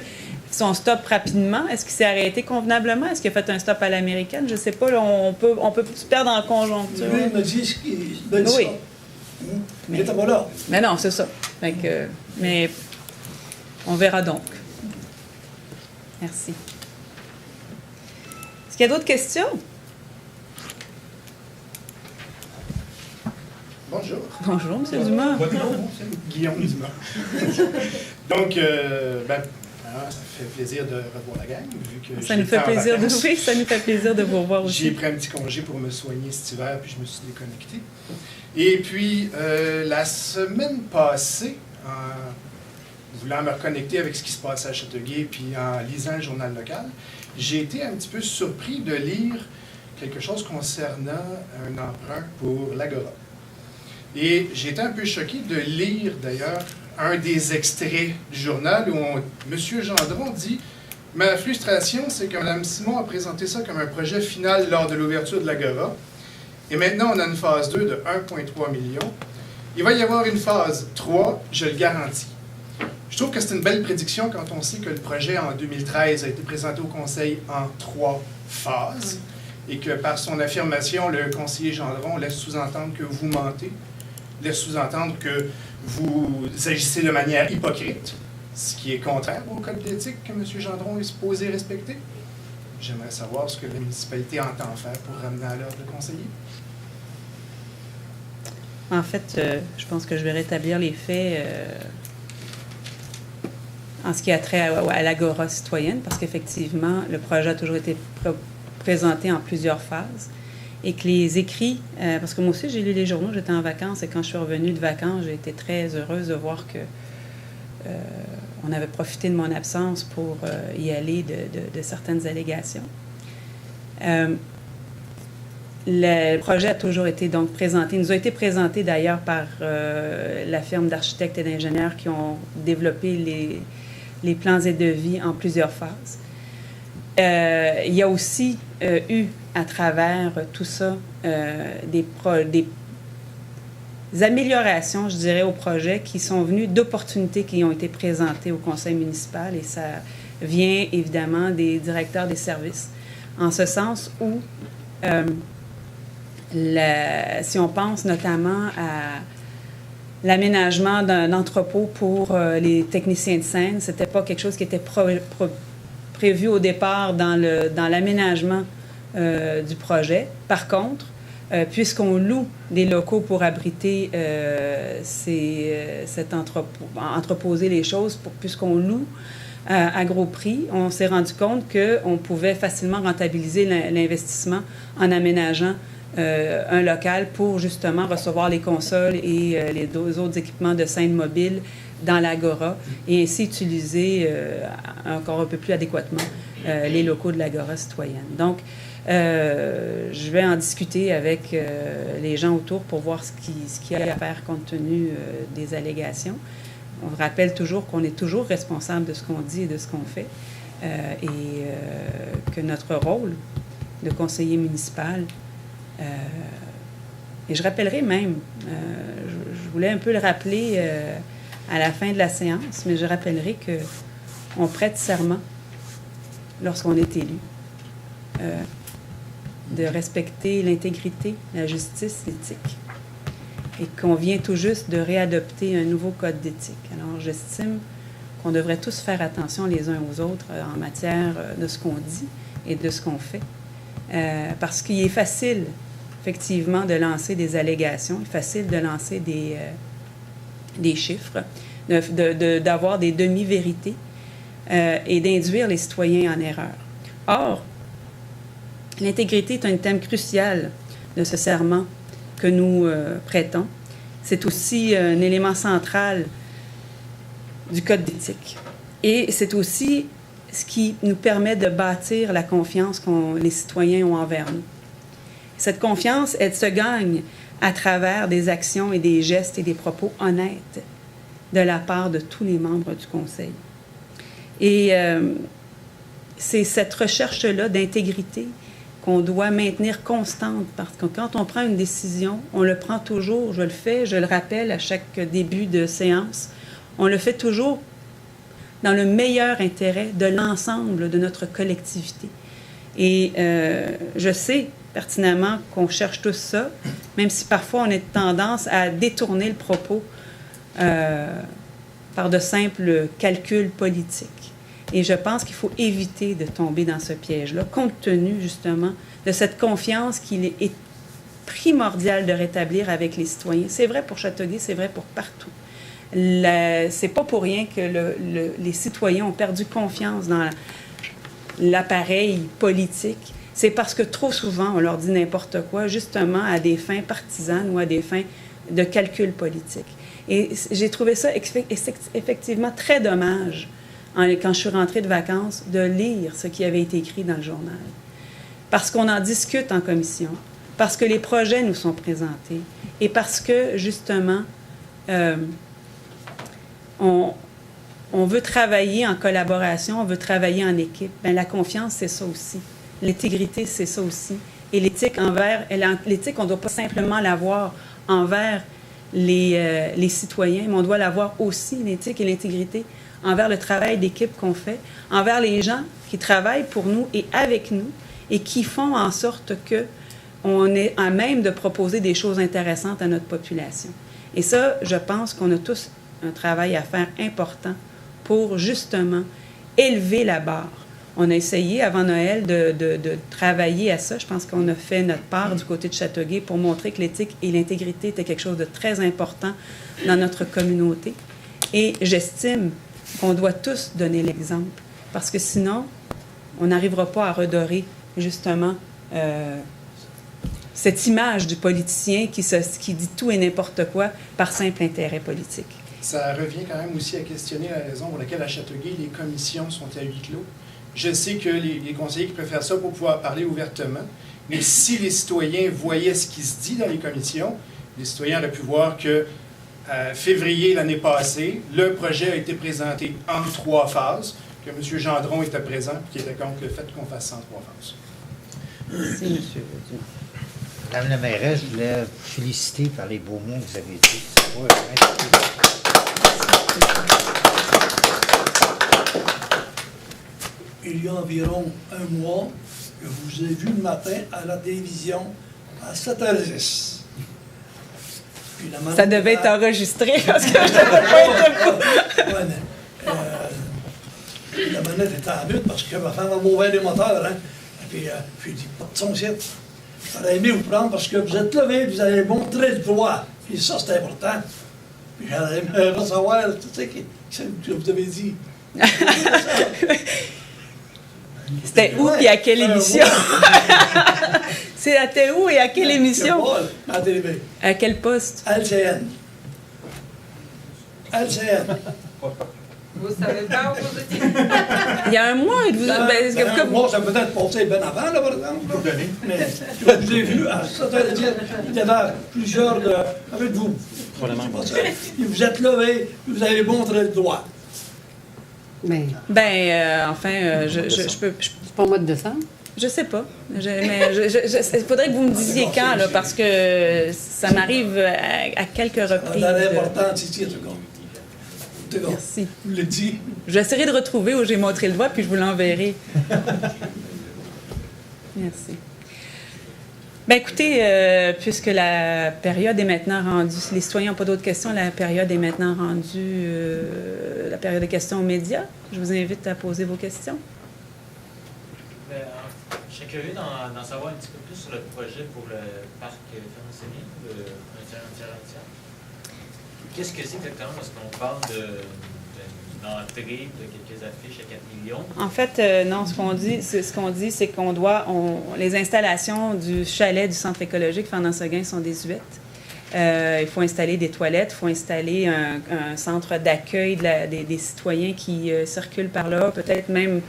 Speaker 2: son stop rapidement? Est-ce qu'il s'est arrêté convenablement? Est-ce qu'il a fait un stop à l'américaine? Je ne sais pas. Là, on peut se perdre en conjoncture.
Speaker 7: Lui, il me dit ce qu'il me dit.
Speaker 2: Oui.
Speaker 7: Ça. Il n'était pas là.
Speaker 2: Mais non, c'est ça. Mais on verra donc. Merci. Est-ce qu'il y a d'autres questions?
Speaker 10: Bonjour.
Speaker 2: Bonjour, M. Dumas.
Speaker 10: Guillaume Dumas. Donc, ça fait plaisir de revoir la gang, vu que
Speaker 2: ça nous fait plaisir de vous revoir aussi.
Speaker 10: J'ai pris un petit congé pour me soigner cet hiver, puis je me suis déconnecté. Et puis, la semaine passée, en voulant me reconnecter avec ce qui se passait à Châteauguay, puis en lisant le journal local, j'ai été un petit peu surpris de lire quelque chose concernant un emprunt pour l'Agora. Et j'ai été un peu choqué de lire, d'ailleurs, un des extraits du journal où M. Gendron dit « Ma frustration, c'est que Mme Simon a présenté ça comme un projet final lors de l'ouverture de l'Agora. Et maintenant, on a une phase 2 de 1,3 million. Il va y avoir une phase 3, je le garantis. » Je trouve que c'est une belle prédiction quand on sait que le projet, en 2013, a été présenté au Conseil en 3 phases et que par son affirmation, le conseiller Gendron laisse sous-entendre que vous mentez, laisse sous-entendre que vous agissez de manière hypocrite, ce qui est contraire au code d'éthique que M. Gendron est supposé respecter. J'aimerais savoir ce que la municipalité entend faire pour ramener à l'ordre le conseiller.
Speaker 2: En fait, je pense que je vais rétablir les faits en ce qui a trait à l'Agora citoyenne, parce qu'effectivement, le projet a toujours été présenté en plusieurs phases. Et que les écrits, parce que moi aussi j'ai lu les journaux, j'étais en vacances, et quand je suis revenue de vacances, j'ai été très heureuse de voir que on avait profité de mon absence pour y aller de certaines allégations. le projet a toujours été donc présenté. Il nous a été présenté d'ailleurs par la firme d'architectes et d'ingénieurs qui ont développé les plans et devis en plusieurs phases. Il y a aussi eu, à travers tout ça, des améliorations, je dirais, au projet qui sont venues d'opportunités qui ont été présentées au conseil municipal et ça vient évidemment des directeurs des services. En ce sens où, si on pense notamment à l'aménagement d'un entrepôt pour les techniciens de scène, ce n'était pas quelque chose qui était prévu au départ dans l'aménagement du projet. Par contre, puisqu'on loue des locaux pour abriter entreposer les choses, puisqu'on loue à gros prix, on s'est rendu compte qu'on pouvait facilement rentabiliser l'investissement en aménageant un local pour justement recevoir les consoles et les deux autres équipements de scène mobile dans l'Agora et ainsi utiliser encore un peu plus adéquatement les locaux de l'Agora citoyenne. Donc, je vais en discuter avec les gens autour pour voir ce qu'il y a à faire compte tenu des allégations. On rappelle toujours qu'on est toujours responsable de ce qu'on dit et de ce qu'on fait et que notre rôle de conseiller municipal, et je rappellerai même, je voulais un peu le rappeler à la fin de la séance, mais je rappellerai qu'on prête serment lorsqu'on est élu, de respecter l'intégrité, la justice, l'éthique, et qu'on vient tout juste de réadopter un nouveau code d'éthique. Alors, j'estime qu'on devrait tous faire attention les uns aux autres en matière de ce qu'on dit et de ce qu'on fait, parce qu'il est facile, effectivement, de lancer des allégations, il est facile de lancer des chiffres, d'avoir des demi-vérités et d'induire les citoyens en erreur. Or, l'intégrité est un thème crucial de ce serment que nous prêtons. C'est aussi un élément central du code d'éthique. Et c'est aussi ce qui nous permet de bâtir la confiance que les citoyens ont envers nous. Cette confiance, elle se gagne à travers des actions et des gestes et des propos honnêtes de la part de tous les membres du Conseil. Et c'est cette recherche-là d'intégrité qu'on doit maintenir constante, parce que quand on prend une décision, on le prend toujours, je le fais, je le rappelle à chaque début de séance, on le fait toujours dans le meilleur intérêt de l'ensemble de notre collectivité. Et je sais pertinemment qu'on cherche tous ça, même si parfois on a tendance à détourner le propos par de simples calculs politiques. Et je pense qu'il faut éviter de tomber dans ce piège-là, compte tenu justement de cette confiance qu'il est primordial de rétablir avec les citoyens. C'est vrai pour Châteauguay, c'est vrai pour partout. C'est pas pour rien que les citoyens ont perdu confiance dans l'appareil politique. C'est parce que trop souvent, on leur dit n'importe quoi, justement à des fins partisanes ou à des fins de calcul politique. Et j'ai trouvé ça effectivement très dommage quand je suis rentrée de vacances, de lire ce qui avait été écrit dans le journal. Parce qu'on en discute en commission, parce que les projets nous sont présentés et parce que, justement, on veut travailler en collaboration, on veut travailler en équipe. Bien, la confiance, c'est ça aussi. L'intégrité, c'est ça aussi. Et l'éthique, on ne doit pas simplement l'avoir envers les citoyens, mais on doit l'avoir aussi, l'éthique et l'intégrité, envers le travail d'équipe qu'on fait, envers les gens qui travaillent pour nous et avec nous et qui font en sorte qu'on est à même de proposer des choses intéressantes à notre population. Et ça, je pense qu'on a tous un travail à faire important pour justement élever la barre. On a essayé avant Noël de travailler à ça. Je pense qu'on a fait notre part du côté de Châteauguay pour montrer que l'éthique et l'intégrité étaient quelque chose de très important dans notre communauté. Et j'estime qu'on doit tous donner l'exemple, parce que sinon, on n'arrivera pas à redorer, justement, cette image du politicien qui dit tout et n'importe quoi par simple intérêt politique.
Speaker 10: Ça revient quand même aussi à questionner la raison pour laquelle à Châteauguay, les commissions sont à huis clos. Je sais que les conseillers qui préfèrent ça pour pouvoir parler ouvertement, Mais si les citoyens voyaient ce qui se dit dans les commissions, les citoyens auraient pu voir que février l'année passée, le projet a été présenté en 3 phases, que M. Gendron était présent et qui était contre le fait qu'on fasse ça en 3 phases.
Speaker 2: Merci, M. Dieu.
Speaker 3: Madame la mairesse, je voulais vous féliciter par les beaux mots que vous avez dit.
Speaker 7: Il y a environ un mois, je vous ai vu le matin à la télévision à 7h10. Puis la
Speaker 2: Ça devait être enregistré parce que je ne devais pas être debout.
Speaker 7: Ouais, mais, la manette était en but parce que ma femme a ouvert les moteurs. Hein? Et puis, j'ai dit, pas de son ici. J'aurais aimé vous prendre parce que vous êtes levé, vous avez montré le doigt. Puis ça, c'est important. Puis j'aurais aimé recevoir tout ce que vous avez dit.
Speaker 2: C'était où et à quelle émission? C'était où et à quelle émission?
Speaker 7: À la TV.
Speaker 2: À quel poste?
Speaker 7: LCN. LCN.
Speaker 11: Vous savez pas où vous étiez?
Speaker 2: Il y a un mois, vous...
Speaker 7: Moi, ça peut être passé bien avant, là, par exemple. Mais je vous ai vu à 7h10, il y avait plusieurs avec vous. Vous êtes levé, vous avez montré le doigt.
Speaker 5: Mais
Speaker 2: enfin, je peux...
Speaker 5: c'est pas au mois de décembre?
Speaker 2: Je sais pas. Il faudrait que vous me disiez quand, là, parce que ça m'arrive à quelques reprises.
Speaker 7: C'est important ici, en tout cas.
Speaker 2: Merci.
Speaker 7: Je vous l'ai dit.
Speaker 2: J'essaierai de retrouver où j'ai montré le doigt, puis je vous l'enverrai. Merci. Bien, écoutez, puisque la période est maintenant rendue, si les citoyens n'ont pas d'autres questions, la période est maintenant rendue, la période de questions aux médias. Je vous invite à poser vos questions.
Speaker 12: Je serais curieux d'en savoir un petit peu plus sur le projet pour le parc Fernand-Séguin, le 1 tiers. Qu'est-ce que c'est exactement lorsqu'on parle d'une entrée de quelques affiches à 4 millions?
Speaker 2: En fait, non, ce qu'on dit, c'est qu'on doit... les installations du chalet du centre écologique Fernand-Séguin sont désuètes. Il faut installer des toilettes, il faut installer un centre d'accueil des citoyens qui circulent par là, peut-être même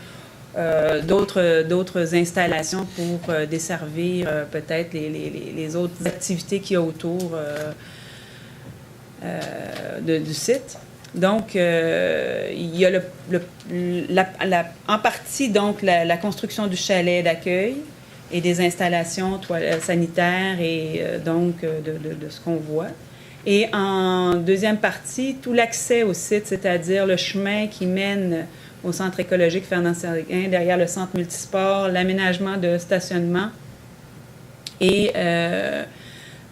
Speaker 2: d'autres installations pour desservir peut-être les autres activités qu'il y a autour du site. Donc, il y a en partie donc la construction du chalet d'accueil et des installations sanitaires et donc de ce qu'on voit. Et en deuxième partie, tout l'accès au site, c'est-à-dire le chemin qui mène au centre écologique Fernand-Séguin, derrière le centre multisport, l'aménagement de stationnement et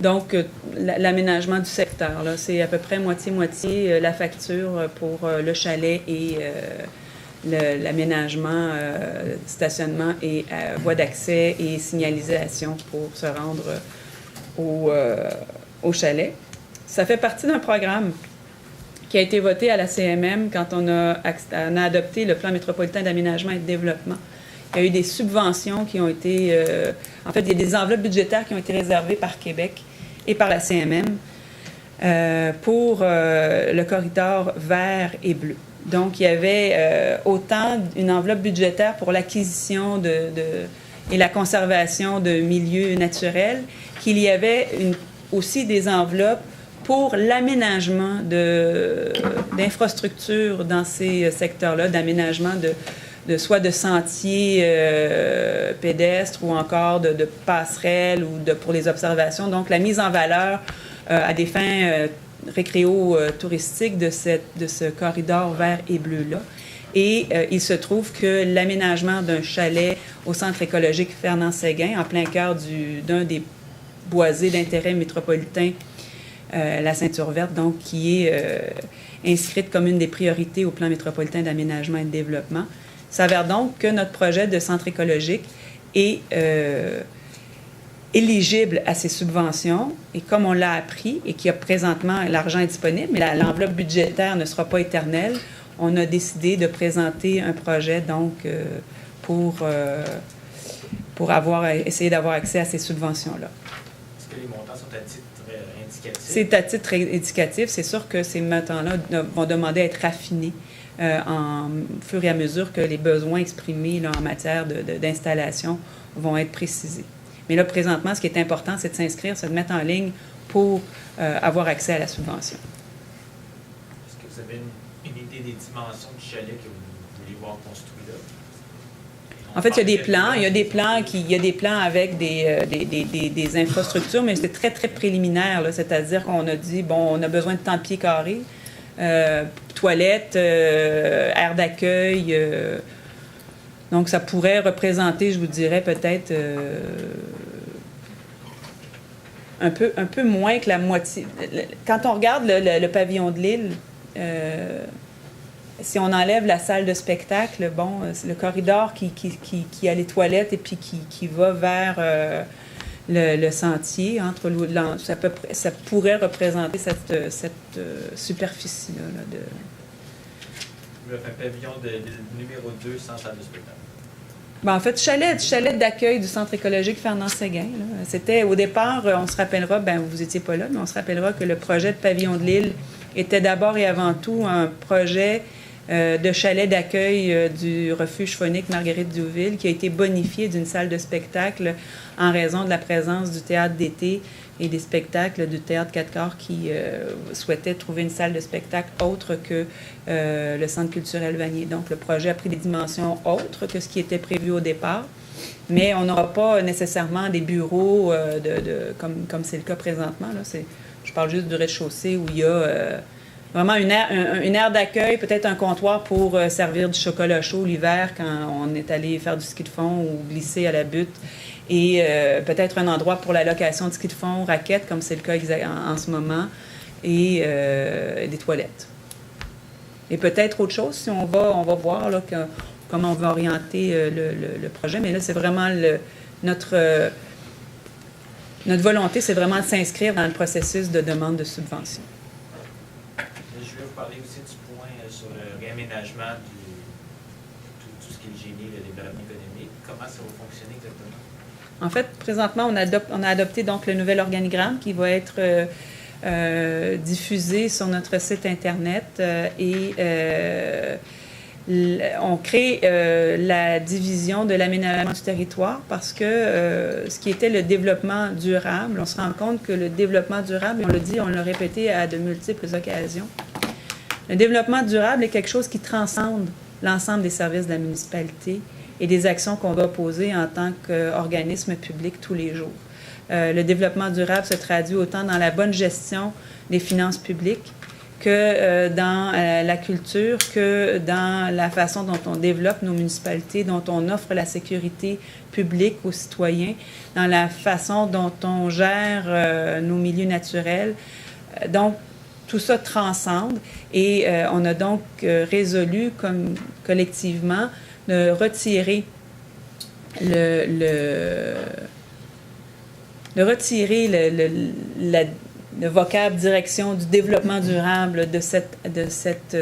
Speaker 2: donc l'aménagement du secteur. Là, c'est à peu près moitié-moitié la facture pour le chalet et l'aménagement, stationnement et voie d'accès et signalisation pour se rendre au chalet. Ça fait partie d'un programme qui a été voté à la CMM quand on a adopté le plan métropolitain d'aménagement et de développement. Il y a eu des subventions qui ont été... en fait, il y a des enveloppes budgétaires qui ont été réservées par Québec et par la CMM pour le corridor vert et bleu. Donc, il y avait autant une enveloppe budgétaire pour l'acquisition et la conservation de milieux naturels qu'il y avait aussi des enveloppes pour l'aménagement d'infrastructures dans ces secteurs-là, d'aménagement soit de sentiers pédestres ou encore de passerelles ou pour les observations. Donc, la mise en valeur à des fins récréo-touristiques de ce corridor vert et bleu-là. Et il se trouve que l'aménagement d'un chalet au centre écologique Fernand-Séguin, en plein cœur d'un des boisés d'intérêt métropolitain, la ceinture verte, donc, qui est inscrite comme une des priorités au plan métropolitain d'aménagement et de développement, s'avère donc que notre projet de centre écologique est éligible à ces subventions. Et comme on l'a appris et qu'il y a présentement, l'argent est disponible, mais l'enveloppe budgétaire ne sera pas éternelle, on a décidé de présenter un projet donc pour essayer d'avoir accès à ces subventions-là.
Speaker 12: Est-ce que les montants sont à titre indicatif?
Speaker 2: C'est à titre indicatif. C'est sûr que ces montants-là vont demander à être raffinés en fur et à mesure que les besoins exprimés là, en matière d'installation vont être précisés. Mais là, présentement, ce qui est important, c'est de s'inscrire, c'est de mettre en ligne pour avoir accès à la subvention.
Speaker 12: Est-ce que vous avez une idée des dimensions du chalet que vous voulez voir construit là?
Speaker 2: En fait, il y a des plans. Il y a des plans avec des infrastructures, mais c'est très, très préliminaire. Là. C'est-à-dire qu'on a dit, bon, on a besoin de tant de pieds carrés, toilettes, aire d'accueil. Donc, ça pourrait représenter, je vous dirais, peut-être un peu moins que la moitié. Quand on regarde le pavillon de l'île, si on enlève la salle de spectacle, bon, le corridor qui a les toilettes et puis qui va vers le sentier, ça pourrait représenter cette superficie-là.
Speaker 12: Un pavillon de numéro 2 sans salle de spectacle.
Speaker 2: Ben, en fait, chalet d'accueil du Centre écologique Fernand-Séguin. C'était, au départ, on se rappellera, ben vous n'étiez pas là, mais on se rappellera que le projet de pavillon de l'île était d'abord et avant tout un projet de chalet d'accueil du refuge phonique Marguerite Diouville, qui a été bonifié d'une salle de spectacle en raison de la présence du théâtre d'été et des spectacles du théâtre 4 quarts qui souhaitait trouver une salle de spectacle autre que le Centre culturel Vanier. Donc, le projet a pris des dimensions autres que ce qui était prévu au départ, mais on n'aura pas nécessairement des bureaux comme c'est le cas présentement. Là. Je parle juste du rez-de-chaussée où il y a vraiment une aire d'accueil, peut-être un comptoir pour servir du chocolat chaud l'hiver quand on est allé faire du ski de fond ou glisser à la butte. Et peut-être un endroit pour la location de ski de fond, raquettes, comme c'est le cas en ce moment, et des toilettes. Et peut-être autre chose, si on va voir là, comment on va orienter le projet. Mais là, c'est vraiment notre volonté, c'est vraiment de s'inscrire dans le processus de demande de subvention.
Speaker 12: Je vais vous parler aussi du point sur le réaménagement tout ce qui est le génie, le développement économique. Comment ça va fonctionner exactement?
Speaker 2: En fait, présentement, on a adopté donc le nouvel organigramme qui va être diffusé sur notre site Internet et on crée la division de l'aménagement du territoire parce que ce qui était le développement durable, on se rend compte que le développement durable, on l'a dit, on l'a répété à de multiples occasions, le développement durable est quelque chose qui transcende l'ensemble des services de la municipalité et des actions qu'on doit poser en tant qu'organisme public tous les jours. Le développement durable se traduit autant dans la bonne gestion des finances publiques que dans la culture, que dans la façon dont on développe nos municipalités, dont on offre la sécurité publique aux citoyens, dans la façon dont on gère nos milieux naturels. Donc, tout ça transcende et on a donc résolu comme collectivement de retirer le vocable direction du développement durable de cette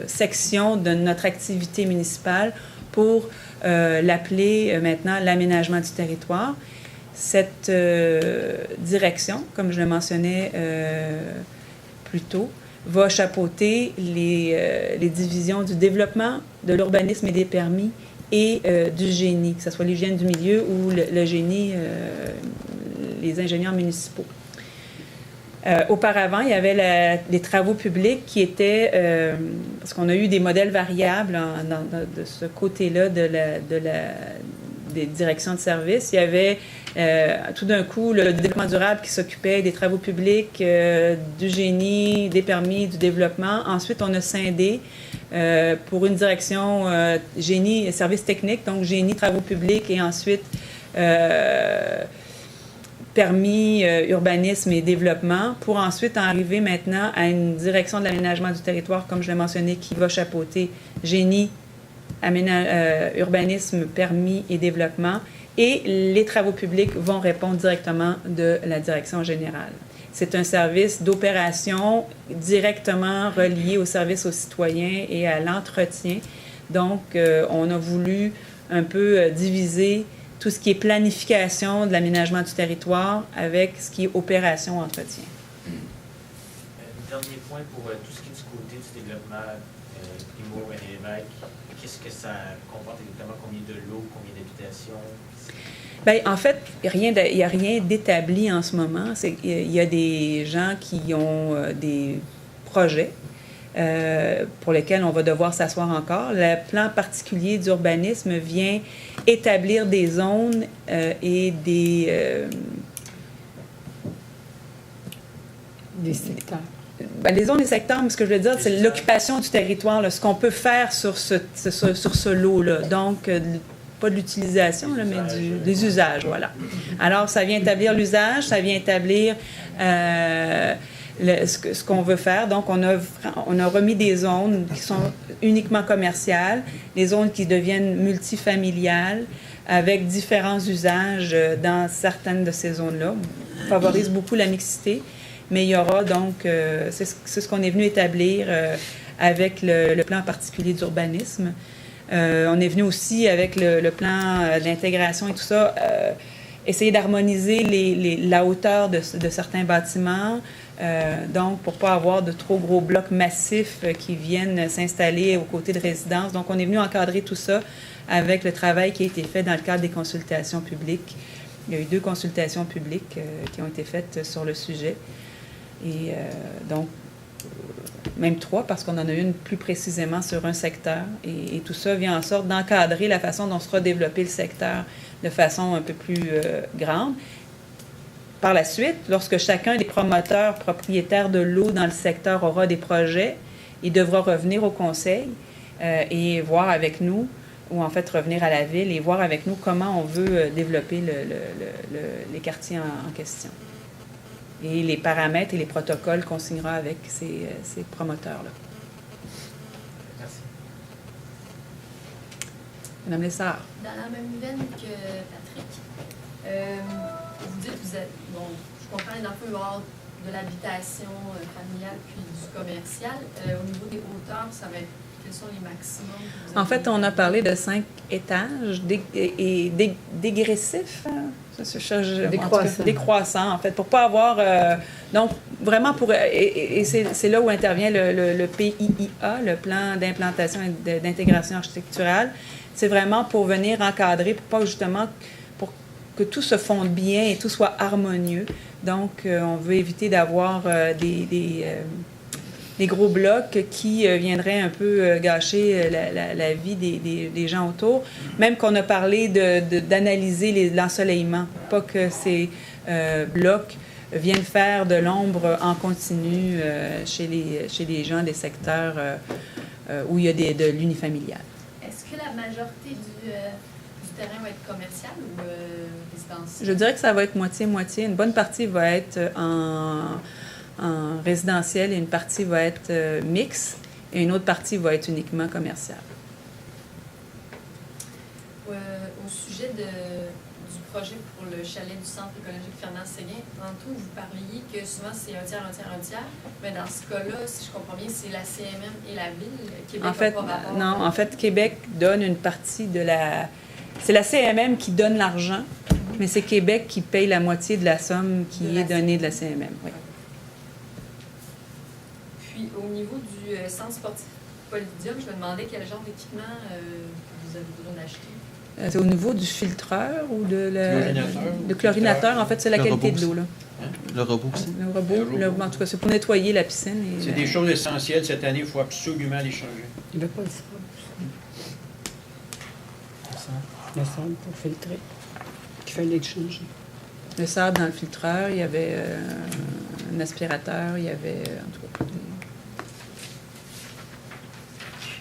Speaker 2: section de notre activité municipale pour l'appeler maintenant l'aménagement du territoire. Cette direction, comme je le mentionnais plus tôt, va chapeauter les divisions du développement, de l'urbanisme et des permis et du génie, que ce soit l'hygiène du milieu ou le génie, les ingénieurs municipaux. Auparavant, il y avait les travaux publics qui étaient, parce qu'on a eu des modèles variables de ce côté-là des directions de services. Il y avait tout d'un coup le développement durable qui s'occupait des travaux publics, du génie, des permis, du développement. Ensuite, on a scindé pour une direction génie et services techniques, donc génie, travaux publics et ensuite permis, urbanisme et développement, pour ensuite en arriver maintenant à une direction de l'aménagement du territoire, comme je l'ai mentionné, qui va chapeauter génie, urbanisme, permis et développement, et les travaux publics vont répondre directement de la direction générale. C'est un service d'opération directement relié au service aux citoyens et à l'entretien. Donc, on a voulu un peu diviser tout ce qui est planification de l'aménagement du territoire avec ce qui est opération-entretien.
Speaker 12: Dernier point pour tout ce qui est du côté du développement Primo et évêque, qu'est-ce que ça comporte exactement? Combien de lots, combien d'habitations?
Speaker 2: Bien, en fait, il n'y a rien d'établi en ce moment. Il y a des gens qui ont des projets pour lesquels on va devoir s'asseoir encore. Le plan particulier d'urbanisme vient établir des zones et des
Speaker 5: secteurs.
Speaker 2: Ben, les zones et secteurs, mais ce que je veux dire, c'est l'occupation du territoire, là, ce qu'on peut faire sur ce lot-là. Donc, pas de l'utilisation, là, mais des usages, voilà. Alors, ça vient établir l'usage, ça vient établir ce qu'on veut faire. Donc, on a remis des zones qui sont uniquement commerciales, des zones qui deviennent multifamiliales, avec différents usages dans certaines de ces zones-là. On favorise beaucoup la mixité, mais il y aura donc, c'est ce qu'on est venu établir avec le plan particulier d'urbanisme. On est venu aussi avec le plan d'intégration et tout ça, essayer d'harmoniser la hauteur de certains bâtiments, donc pour ne pas avoir de trop gros blocs massifs qui viennent s'installer aux côtés de résidences. Donc, on est venu encadrer tout ça avec le travail qui a été fait dans le cadre des consultations publiques. Il y a eu 2 consultations publiques qui ont été faites sur le sujet. Et donc, même 3, parce qu'on en a une plus précisément sur un secteur. Et tout ça vient en sorte d'encadrer la façon dont sera développé le secteur de façon un peu plus grande. Par la suite, lorsque chacun des promoteurs propriétaires de l'eau dans le secteur aura des projets, il devra revenir au conseil et voir avec nous, ou en fait revenir à la ville et voir avec nous comment on veut développer les quartiers en question. Et les paramètres et les protocoles qu'on signera avec ces promoteurs-là.
Speaker 12: Merci.
Speaker 2: Madame Lessard.
Speaker 13: Dans la même veine que Patrick, vous dites que vous êtes, bon, je comprends, il y a un peu hors de l'habitation familiale puis du commercial. Au niveau des hauteurs, ça va être, quels sont les maximums?
Speaker 2: En fait, on a parlé de 5 étages et dégressifs. Décroissant, en fait, pour pas avoir... donc, vraiment pour... Et c'est là où intervient le PIIA, le plan d'implantation et d'intégration architecturale. C'est vraiment pour venir encadrer, pour pas justement... pour que tout se fonde bien et tout soit harmonieux. Donc, on veut éviter d'avoir des gros blocs qui viendraient un peu gâcher la vie des gens autour. Même qu'on a parlé d'analyser l'ensoleillement, pas que ces blocs viennent faire de l'ombre en continu chez les gens des secteurs où il y a de l'unifamilial.
Speaker 13: Est-ce que la majorité du terrain va être commercial ou résidentiel?
Speaker 2: Je dirais que ça va être moitié-moitié. Une bonne partie va être en résidentiel et une partie va être mixte et une autre partie va être uniquement commerciale.
Speaker 13: Au sujet du projet pour le chalet du Centre écologique Fernand-Séguin, tantôt vous parliez que souvent c'est un tiers, mais dans ce cas-là, si je comprends bien, c'est la CMM et la Ville. Québec
Speaker 2: En fait,
Speaker 13: pas rapport.
Speaker 2: non, en fait, Québec donne une partie de la... C'est la CMM qui donne l'argent, mais c'est Québec qui paye la moitié de la somme qui est donnée de la CMM, oui.
Speaker 13: Puis, au niveau du centre sportif Polydium, je me demandais quel genre d'équipement vous avez besoin d'acheter.
Speaker 2: C'est au niveau du filtreur ou
Speaker 4: Chlorinateur.
Speaker 2: Le chlorinateur, en fait, c'est la qualité de l'eau, là.
Speaker 4: Hein? Le robot aussi.
Speaker 2: Le robot, en tout cas, c'est pour nettoyer la piscine.
Speaker 4: C'est des choses essentielles. Cette année, il faut absolument les changer.
Speaker 5: Il ne veut pas le sable. Le sable pour filtrer. Qu'il fallait le changer.
Speaker 2: Le sable dans le filtreur, il y avait un aspirateur, il y avait, en tout cas...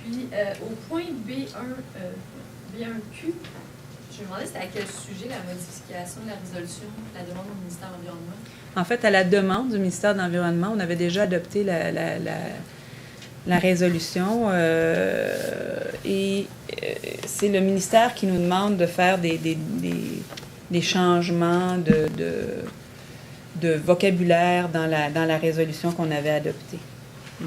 Speaker 13: Puis, au point B1Q, je me demandais c'était à quel sujet la modification de la résolution, la demande du ministère de l'Environnement?
Speaker 2: En fait, à la demande du ministère de l'Environnement, on avait déjà adopté la résolution et c'est le ministère qui nous demande de faire des changements de vocabulaire dans la résolution qu'on avait adoptée.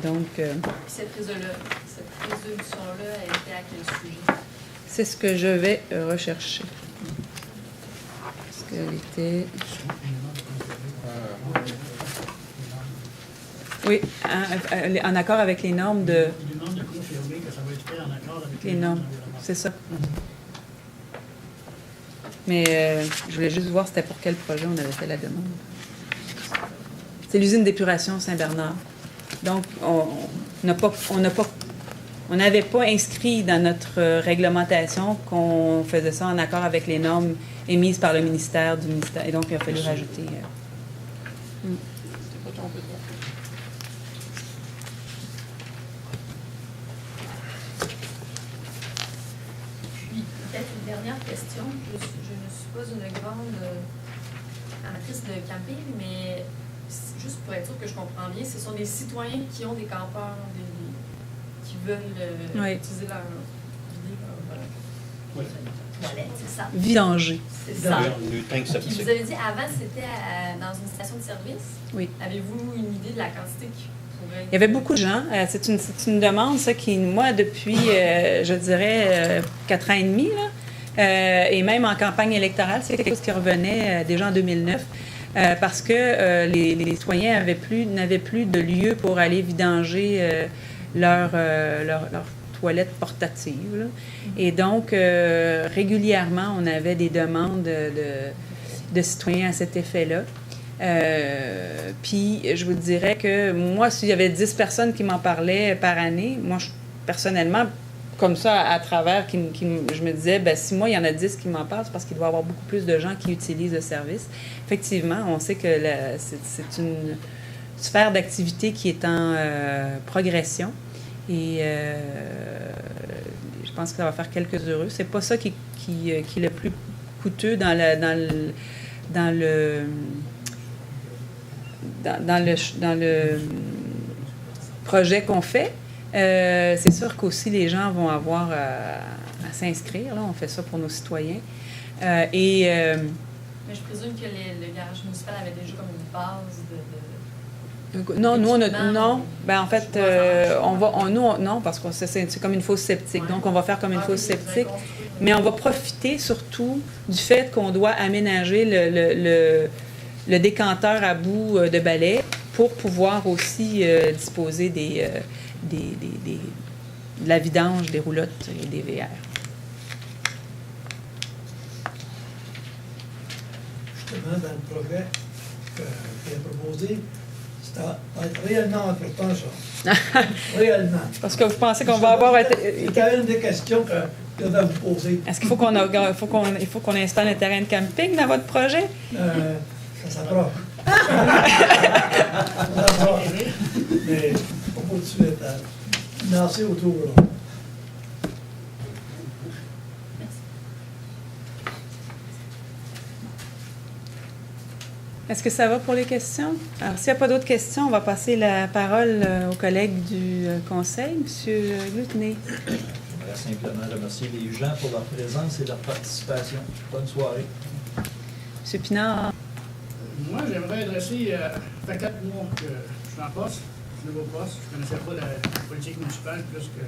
Speaker 2: Donc,
Speaker 13: cette résolution-là, elle était à quel sujet?
Speaker 2: c'est ce que je vais rechercher. Est-ce qu'elle était... Oui, en accord avec les normes de...
Speaker 7: Il demande de confirmer que ça va être fait en accord avec
Speaker 2: les normes. C'est ça. Mais je voulais juste voir c'était pour quel projet on avait fait la demande. C'est l'usine d'épuration Saint-Bernard. Donc, on n'avait pas inscrit dans notre réglementation qu'on faisait ça en accord avec les normes émises par le ministère du ministère. Et donc, il a fallu rajouter.
Speaker 4: C'est pas tombé de bon.
Speaker 13: Puis, peut-être une dernière question. Je ne suis pas une grande amatrice de camping, mais juste pour être sûr que je comprends bien, ce sont des citoyens qui ont des campeurs, qui veulent utiliser leur toilette, c'est ça?
Speaker 2: Vidanger.
Speaker 13: C'est ça.
Speaker 4: Le tank
Speaker 13: Puis
Speaker 4: septique.
Speaker 13: vous avez dit avant, c'était dans une station de service.
Speaker 2: Oui.
Speaker 13: Avez-vous une idée de la quantité qui pourrait...
Speaker 2: Il y avait beaucoup de gens. C'est une demande, ça, qui, moi, depuis, je dirais, 4 ans et demi, là, et même en campagne électorale, c'est quelque chose qui revenait déjà en 2009, parce que les citoyens n'avaient plus de lieu pour aller vidanger leur toilette portative, là. Et donc, régulièrement, on avait des demandes de citoyens à cet effet-là. Puis, je vous dirais que moi, s'il y avait 10 personnes qui m'en parlaient par année, moi, personnellement, comme ça, à travers, je me disais, ben, si moi, il y en a 10 qui m'en parlent, c'est parce qu'il doit y avoir beaucoup plus de gens qui utilisent le service. Effectivement, on sait que c'est une sphère d'activité qui est en progression. Et je pense que ça va faire quelques heureux. C'est pas ça qui est le plus coûteux dans le projet qu'on fait. C'est sûr qu'aussi les gens vont avoir à s'inscrire. Là. On fait ça pour nos citoyens.
Speaker 13: Mais je présume que le garage municipal avait déjà comme une base de...
Speaker 2: Non, nous, non. Ben, en fait, non, parce que c'est comme une fosse septique. Ouais. Donc, on va faire comme une fosse septique. Mais on va profiter surtout du fait qu'on doit aménager le décanteur à bout de balai pour pouvoir aussi disposer de la vidange des roulottes et des VR.
Speaker 7: Justement, dans le projet qui est proposé, ça va être réellement important, ça. Réellement.
Speaker 2: Parce que vous pensez qu'on va avoir...
Speaker 7: C'est quand même une des questions que je vais vous poser.
Speaker 2: Est-ce qu'il faut qu'on installe un terrain de camping dans votre projet?
Speaker 7: Ça s'approche. Ça s'approche. Mais pas tout de suite. Lancer autour, là.
Speaker 2: Est-ce que ça va pour les questions? Alors, s'il n'y a pas d'autres questions, on va passer la parole aux collègues du Conseil. Monsieur Gloutenay.
Speaker 14: J'aimerais simplement remercier les gens pour leur présence et leur participation. Bonne soirée.
Speaker 2: Monsieur Pinard.
Speaker 15: Moi, j'aimerais adresser, ça fait 4 mois que je suis en poste, nouveau poste. Je ne connaissais pas la politique municipale plus que...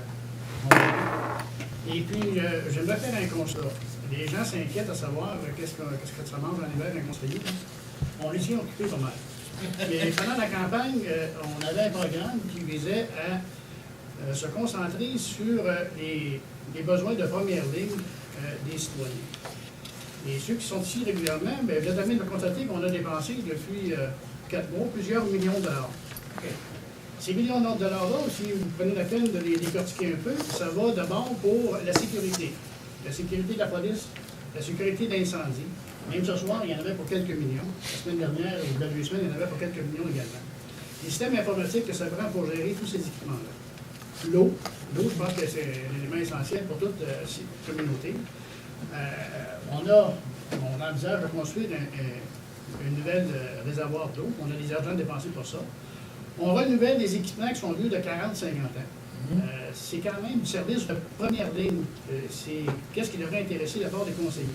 Speaker 15: Et puis, j'aimerais faire un constat. Les gens s'inquiètent à savoir qu'est-ce que ça mange en hiver d'un conseiller. On les tient occupés pas mal. Mais pendant la campagne, on avait un programme qui visait à se concentrer sur les besoins de première ligne des citoyens. Et ceux qui sont ici régulièrement, bien, vous êtes amenés de constater qu'on a dépensé depuis 4 mois plusieurs millions de dollars. Okay. Ces millions de dollars-là, si vous prenez la peine de les décortiquer un peu, ça va d'abord pour la sécurité. La sécurité de la police, la sécurité d'incendie. Même ce soir, il y en avait pour quelques millions. La semaine dernière, ou la 2 semaines, il y en avait pour quelques millions également. Les systèmes informatiques que ça prend pour gérer tous ces équipements-là. L'eau, je pense que c'est un élément essentiel pour toute communauté. On envisage de construire un nouvel réservoir d'eau. On a des argents dépensés pour ça. On renouvelle des équipements qui sont vieux de 40-50 ans. C'est quand même du service de première ligne. C'est qu'est-ce qui devrait intéresser la part des conseillers.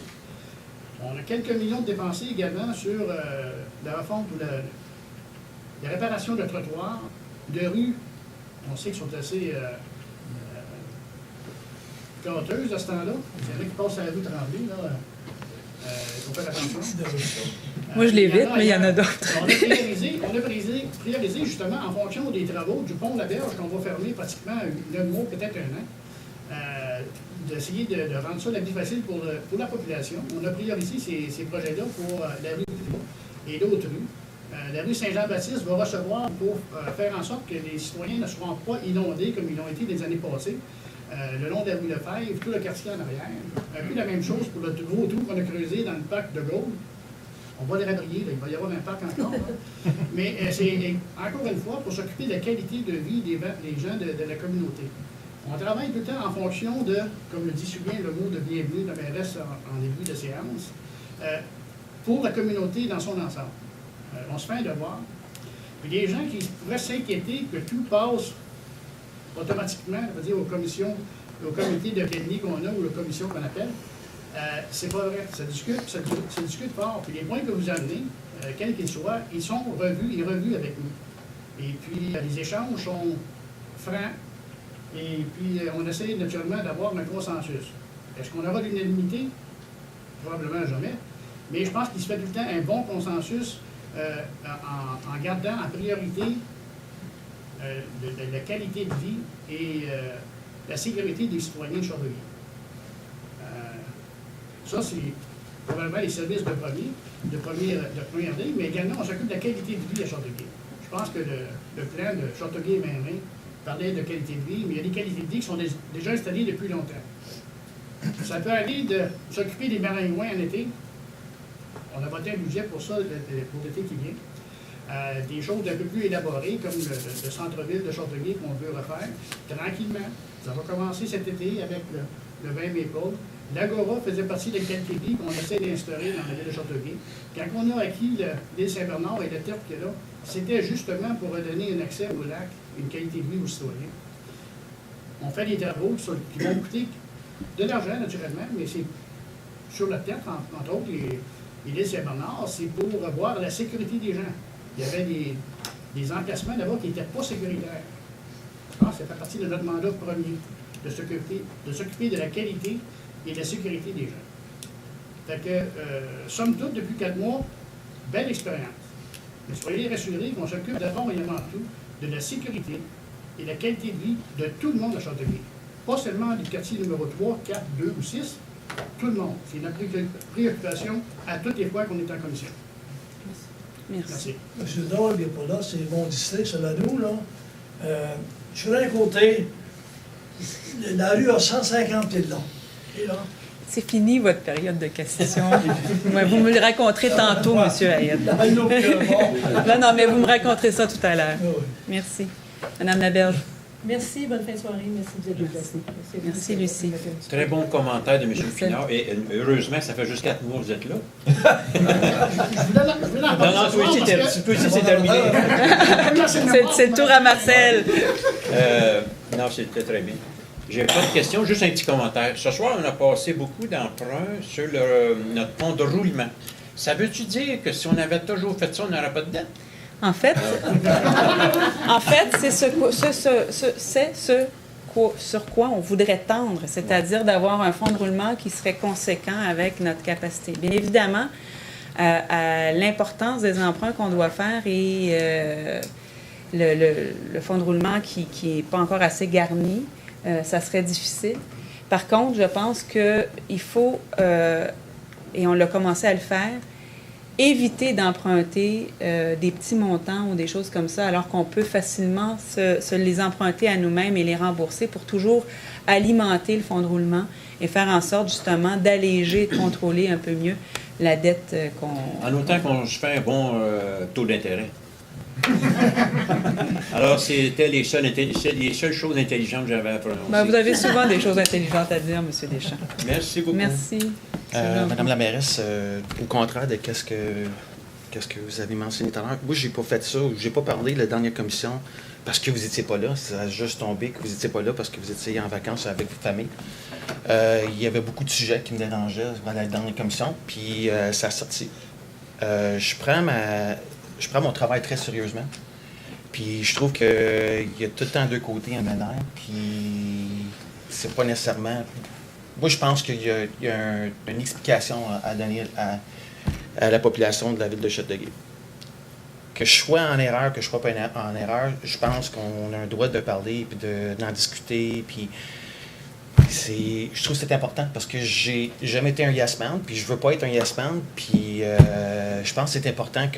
Speaker 15: On a quelques millions de dépensés également sur la refonte ou la réparation de trottoirs, de rues. On sait qu'ils sont assez coûteuses à ce temps-là. Il y en a qui passent à la rue Tremblay, là. Il faut faire attention.
Speaker 2: Moi, je l'évite, mais il y en a d'autres.
Speaker 15: On a priorisé justement en fonction des travaux du pont La Berge qu'on va fermer pratiquement 9 mois, peut-être 1 an. d'essayer de rendre ça la vie facile pour la population. On a priorisé ces projets-là pour la rue et d'autres rues. La rue Saint-Jean-Baptiste va recevoir pour faire en sorte que les citoyens ne seront pas inondés comme ils l'ont été les années passées. Le long de la rue Lefebvre, tout le quartier en arrière. Un peu la même chose pour le gros trou qu'on a creusé dans le parc de Gaulle. On va les rabrier, là, il va y avoir un parc encore. Mais c'est, encore une fois, pour s'occuper de la qualité de vie des gens de la communauté. On travaille tout le temps en fonction de, comme le dit si bien le mot de bienvenue de la mairesse en début de séance, pour la communauté dans son ensemble. On se fait un devoir. Puis les gens qui pourraient s'inquiéter que tout passe automatiquement, on va dire, aux comités de plénier qu'on a ou aux commissions qu'on appelle, c'est pas vrai. Ça discute fort. Puis les points que vous amenez, quels qu'ils soient, ils sont revus avec nous. Et puis les échanges sont francs. Et puis on essaie naturellement d'avoir un consensus. Est-ce qu'on aura l'unanimité? Probablement jamais. Mais je pense qu'il se fait tout le temps un bon consensus en gardant en priorité la qualité de vie et la sécurité des citoyens de Châteauguay. Ça, c'est probablement les services de première ligne, mais également, on s'occupe de la qualité de vie à Châteauguay. Je pense que le plan de Châteauguay-Mainmain parlait de qualité de vie, mais il y a des qualités de vie qui sont déjà installées depuis longtemps. Ça peut aller de s'occuper des maringouins en été. On a voté un budget pour ça, pour l'été qui vient. Des choses un peu plus élaborées, comme le centre-ville de Châteauguay qu'on veut refaire, tranquillement. Ça va commencer cet été avec le 20 Maple. L'Agora faisait partie des qualités de vie qu'on essaie d'instaurer dans la ville de Châteauguay. Quand on a acquis l'île Saint-Bernard et le terre qu'il y a là, c'était justement pour redonner un accès au lac, une qualité de vie aux citoyens. On fait des travaux qui vont coûter de l'argent, naturellement, mais c'est sur la terre, entre autres, l'île Saint-Bernard, c'est pour voir la sécurité des gens. Il y avait des emplacements là-bas qui n'étaient pas sécuritaires. Je pense que ça fait partie de notre mandat premier, de s'occuper de la qualité et de la sécurité des gens. Fait que, somme toute, depuis 4 mois, belle expérience. Mais soyez rassurés qu'on s'occupe d'abord et avant tout de la sécurité et de la qualité de vie de tout le monde à Châteauguay. Pas seulement du quartier numéro 3, 4, 2 ou 6, tout le monde. C'est notre préoccupation à toutes les fois qu'on est en commission.
Speaker 2: Merci.
Speaker 7: M. Doyle n'est pas là, c'est mon district, c'est là nous, là. Je suis d'un côté, la rue a 150 pieds de long. Et là,
Speaker 2: c'est fini votre période de questions. Vous me le raconterez tantôt, M. Hayed. Non, mais vous me raconterez ça tout à l'heure. Merci. Madame Laberge.
Speaker 5: Merci, bonne fin de soirée. Merci de vous être déplacé.
Speaker 2: Merci, Lucie.
Speaker 4: Très bon commentaire de M. Pinard. Et heureusement, ça fait juste 4 mois que vous êtes là. Non, toi aussi, c'est terminé.
Speaker 2: C'est le tour à Marcel.
Speaker 4: Non, c'était très bien. J'ai pas de questions, juste un petit commentaire. Ce soir, on a passé beaucoup d'emprunts sur notre pont de roulement. Ça veut-tu dire que si on avait toujours fait ça, on n'aurait pas de dette?
Speaker 2: En fait, c'est sur quoi on voudrait tendre, c'est-à-dire d'avoir un fonds de roulement qui serait conséquent avec notre capacité. Bien évidemment, l'importance des emprunts qu'on doit faire et le fonds de roulement qui n'est pas encore assez garni, ça serait difficile. Par contre, je pense qu'il faut, et on l'a commencé à le faire, éviter d'emprunter des petits montants ou des choses comme ça, alors qu'on peut facilement se les emprunter à nous-mêmes et les rembourser pour toujours alimenter le fonds de roulement et faire en sorte justement d'alléger, de contrôler un peu mieux la dette qu'on...
Speaker 4: En autant qu'on se fait un bon taux d'intérêt. Alors, c'était les seules choses intelligentes que j'avais à prononcer.
Speaker 2: Ben, vous avez souvent des choses intelligentes à dire, M. Deschamps.
Speaker 4: Merci beaucoup.
Speaker 2: Merci.
Speaker 16: Madame la mairesse, au contraire de qu'est-ce que vous avez mentionné tout à l'heure, moi, j'ai pas fait ça, j'ai pas parlé de la dernière commission parce que vous n'étiez pas là. Ça a juste tombé que vous n'étiez pas là parce que vous étiez en vacances avec votre famille. Il y avait beaucoup de sujets qui me dérangeaient dans la dernière commission, puis ça a sorti. Je prends mon travail très sérieusement. Puis je trouve qu'il y a tout le temps deux côtés à mener, puis c'est pas nécessairement... Moi, je pense qu'il y a une explication à donner à la population de la ville de Châteauguay. Que je sois en erreur, que je ne sois pas en erreur, je pense qu'on a un droit de parler, puis d'en discuter, puis je trouve que c'est important parce que j'ai jamais été un yes man, puis je veux pas être un yes man, puis je pense que c'est important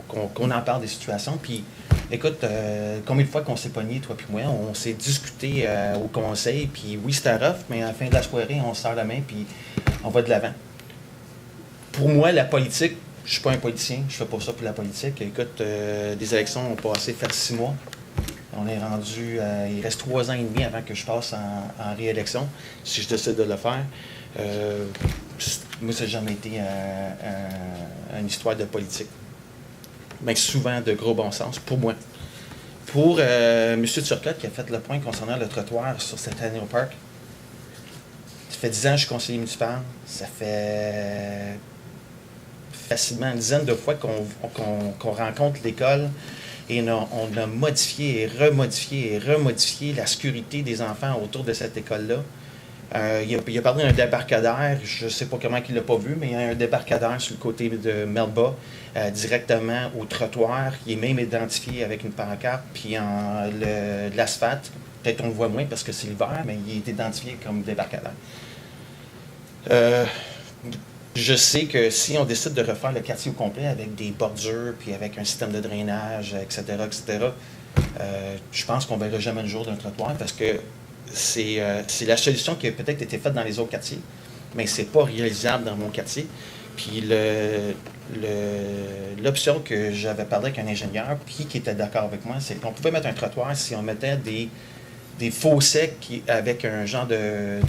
Speaker 16: qu'on en parle des situations. Puis écoute, combien de fois qu'on s'est pogné, toi puis moi, on s'est discuté au conseil, puis oui, c'était rough, mais à la fin de la soirée, on se serre la main, puis on va de l'avant. Pour moi, la politique, je suis pas un politicien, je fais pas ça pour la politique. Écoute, des élections ont passé faire 6 mois. On est rendu, il reste 3 ans et demi avant que je passe en réélection, si je décide de le faire. Moi, ça n'a jamais été une histoire de politique, mais souvent de gros bon sens, pour moi. Pour M. Turcotte, qui a fait le point concernant le trottoir sur Centennial Park, ça fait 10 ans que je suis conseiller municipal. Ça fait facilement une dizaine de fois qu'on rencontre l'école. Et on a modifié et remodifié la sécurité des enfants autour de cette école-là. Il a parlé d'un débarcadère, je ne sais pas comment il ne l'a pas vu, mais il y a un débarcadère sur le côté de Melba, directement au trottoir. Il est même identifié avec une pancarte, puis de l'asphalte. Peut-être on le voit moins parce que c'est l'hiver, mais il est identifié comme débarcadère. Je sais que si on décide de refaire le quartier au complet avec des bordures, puis avec un système de drainage, etc., je pense qu'on ne verra jamais le jour d'un trottoir parce que c'est la solution qui a peut-être été faite dans les autres quartiers, mais ce n'est pas réalisable dans mon quartier. Puis l'option que j'avais parlé avec un ingénieur, puis qui était d'accord avec moi, c'est qu'on pouvait mettre un trottoir si on mettait des fossés avec un genre de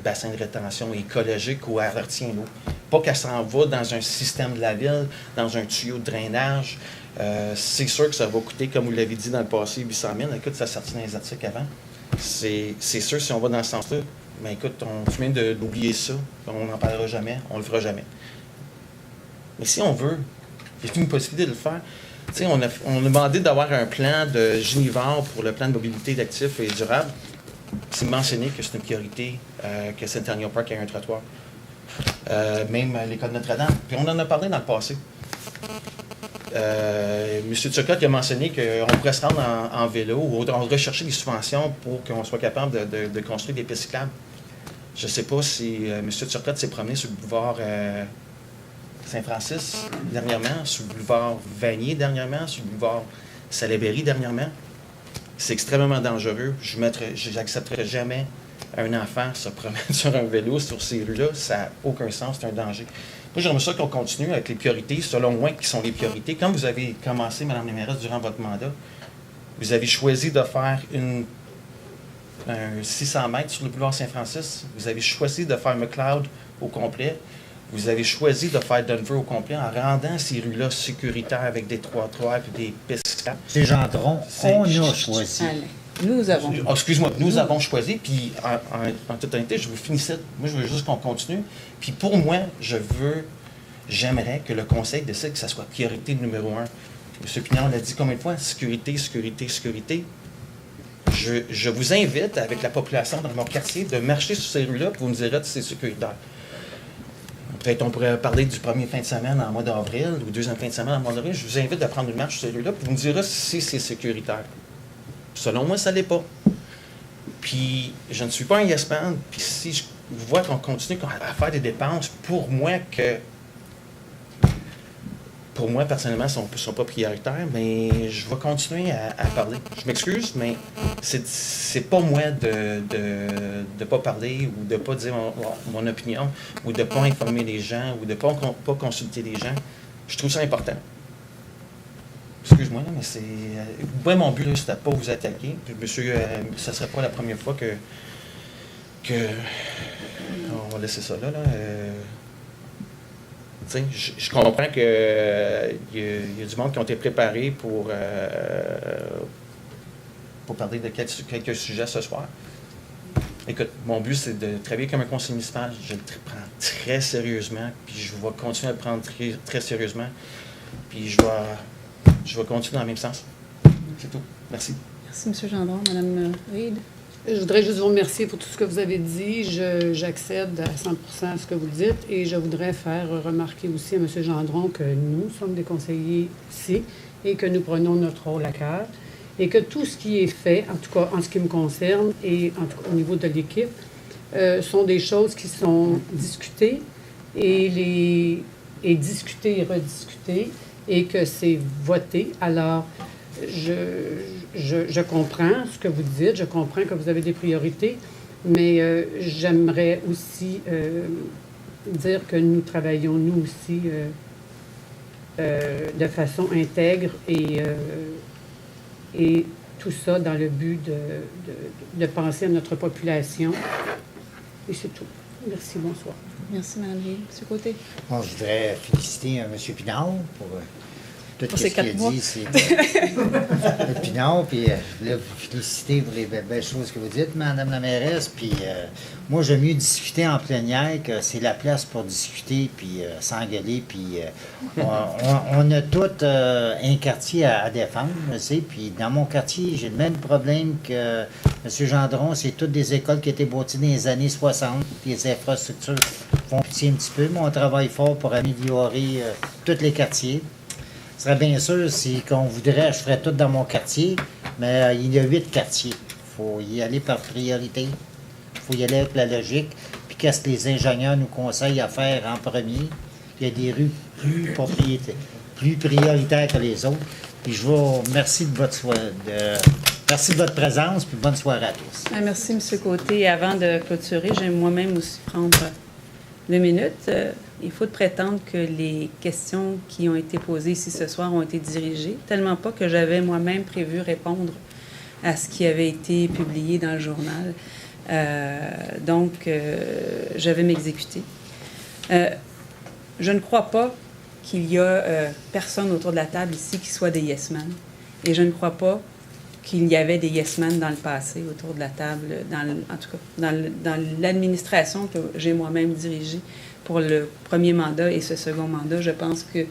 Speaker 16: bassin de rétention écologique où elle retient l'eau. Pas qu'elle s'en va dans un système de la ville, dans un tuyau de drainage. C'est sûr que ça va coûter, comme vous l'avez dit dans le passé, 800 000. Écoute, ça sortit dans les articles avant. C'est sûr si on va dans ce sens-là. Mais écoute, tu viens d'oublier ça. On n'en parlera jamais. On le fera jamais. Mais si on veut, il y a une possibilité de le faire. T'sais, on a demandé d'avoir un plan de Ginivar pour le plan de mobilité d'actifs et durable. C'est mentionné que c'est une priorité que Centennial Park ait un trottoir. Même l'école Notre-Dame. Puis on en a parlé dans le passé. M. Turcotte a mentionné qu'on pourrait se rendre en vélo ou on rechercher des subventions pour qu'on soit capable de construire des pistes cyclables. Je ne sais pas si M. Turcotte s'est promené sur le boulevard Saint-Francis dernièrement, sur le boulevard Vanier dernièrement, sur le boulevard Salaberry dernièrement. C'est extrêmement dangereux. Je n'accepterai jamais un enfant se promener sur un vélo sur ces rues-là. Ça n'a aucun sens, c'est un danger. Moi, j'aimerais ça qu'on continue avec les priorités, selon moi, qui sont les priorités. Comme vous avez commencé, Mme la mairesse, durant votre mandat, vous avez choisi de faire un 600 mètres sur le boulevard Saint-Francis. Vous avez choisi de faire McLeod au complet. Vous avez choisi de faire Denver au complet en rendant ces rues-là sécuritaires avec des trottoirs et des pistes.
Speaker 3: C'est Gendron, on a choisi.
Speaker 2: Nous avons.
Speaker 16: Excuse-moi, nous avons choisi, puis en toute honnêteté, je vous finissais. Moi, je veux juste qu'on continue. Puis pour moi, j'aimerais que le conseil décide que ça soit priorité numéro 1. M. Pignard l'a dit combien de fois? Sécurité, sécurité, sécurité. Je vous invite, avec la population dans mon quartier, de marcher sur ces rues-là, puis vous me direz si c'est sécuritaire. Peut-être on pourrait parler du premier fin de semaine en mois d'avril ou deuxième fin de semaine en mois d'avril. Je vous invite à prendre une marche sur ces rues-là, puis vous me direz si c'est sécuritaire. Selon moi, ça ne l'est pas. Puis, je ne suis pas un yes man. Puis, si je vois qu'on continue à faire des dépenses, pour moi, personnellement, ne sont pas prioritaires, mais je vais continuer à parler. Je m'excuse, mais c'est pas moi de ne pas parler ou de ne pas dire mon opinion ou de ne pas informer les gens ou de ne pas consulter les gens. Je trouve ça important. Excuse-moi, mais c'est. Moi, mon but, c'était pas vous attaquer. Puis, monsieur, ça ne serait pas la première fois que. On va laisser ça là. Je comprends qu'il y a du monde qui ont été préparés pour parler de quelques sujets ce soir. Écoute, mon but, c'est de travailler comme un conseiller municipal. Je le prends très sérieusement, puis je vais continuer à le prendre très, très sérieusement. Puis je vais continuer dans le même sens. C'est tout. Merci.
Speaker 2: Merci, M. Gendron. Mme Reid.
Speaker 5: Je voudrais juste vous remercier pour tout ce que vous avez dit. J'accède à 100% à ce que vous dites et je voudrais faire remarquer aussi à M. Gendron que nous sommes des conseillers ici et que nous prenons notre rôle à cœur et que tout ce qui est fait, en tout cas en ce qui me concerne et en tout cas au niveau de l'équipe, sont des choses qui sont discutées et discutées et rediscutées et que c'est voté. Alors, je comprends ce que vous dites, je comprends que vous avez des priorités, mais j'aimerais aussi dire que nous travaillons, nous aussi, de façon intègre et tout ça dans le but de penser à notre population. Et c'est tout. Merci, bonsoir.
Speaker 2: Merci, Mme Hill. Monsieur Côté.
Speaker 3: Bon, je voudrais féliciter M. Pinard pour tout ce qu'il a dit. C'est le Pinard, puis je voulais vous féliciter pour les belles choses que vous dites, Mme la mairesse. Puis moi, j'aime mieux discuter en plénière, que c'est la place pour discuter, puis s'engueuler. Puis on a tout un quartier à défendre, je sais. Puis dans mon quartier, j'ai le même problème que M. Gendron. C'est toutes des écoles qui étaient bâties dans les années 60. Les infrastructures font pitié un petit peu, mais on travaille fort pour améliorer tous les quartiers. Ce serait bien sûr, si qu'on voudrait, je ferais tout dans mon quartier, mais il y a 8 quartiers. Il faut y aller par priorité. Il faut y aller avec la logique. Puis qu'est-ce que les ingénieurs nous conseillent à faire en premier? Il y a des rues plus prioritaires que les autres. Puis je vous remercie de merci de votre présence, puis bonne soirée à tous.
Speaker 2: Merci, M. Côté. Avant de clôturer, j'aime moi-même aussi prendre 2 minutes. Il faut prétendre que les questions qui ont été posées ici ce soir ont été dirigées, tellement pas que j'avais moi-même prévu répondre à ce qui avait été publié dans le journal. Donc, je vais m'exécuter. Je ne crois pas qu'il y a personne autour de la table ici qui soit des yes-men. Et je ne crois pas qu'il y avait des yes-men dans le passé autour de la table, en tout cas dans l'administration que j'ai moi-même dirigée pour le premier mandat et ce second mandat. Je pense qu'il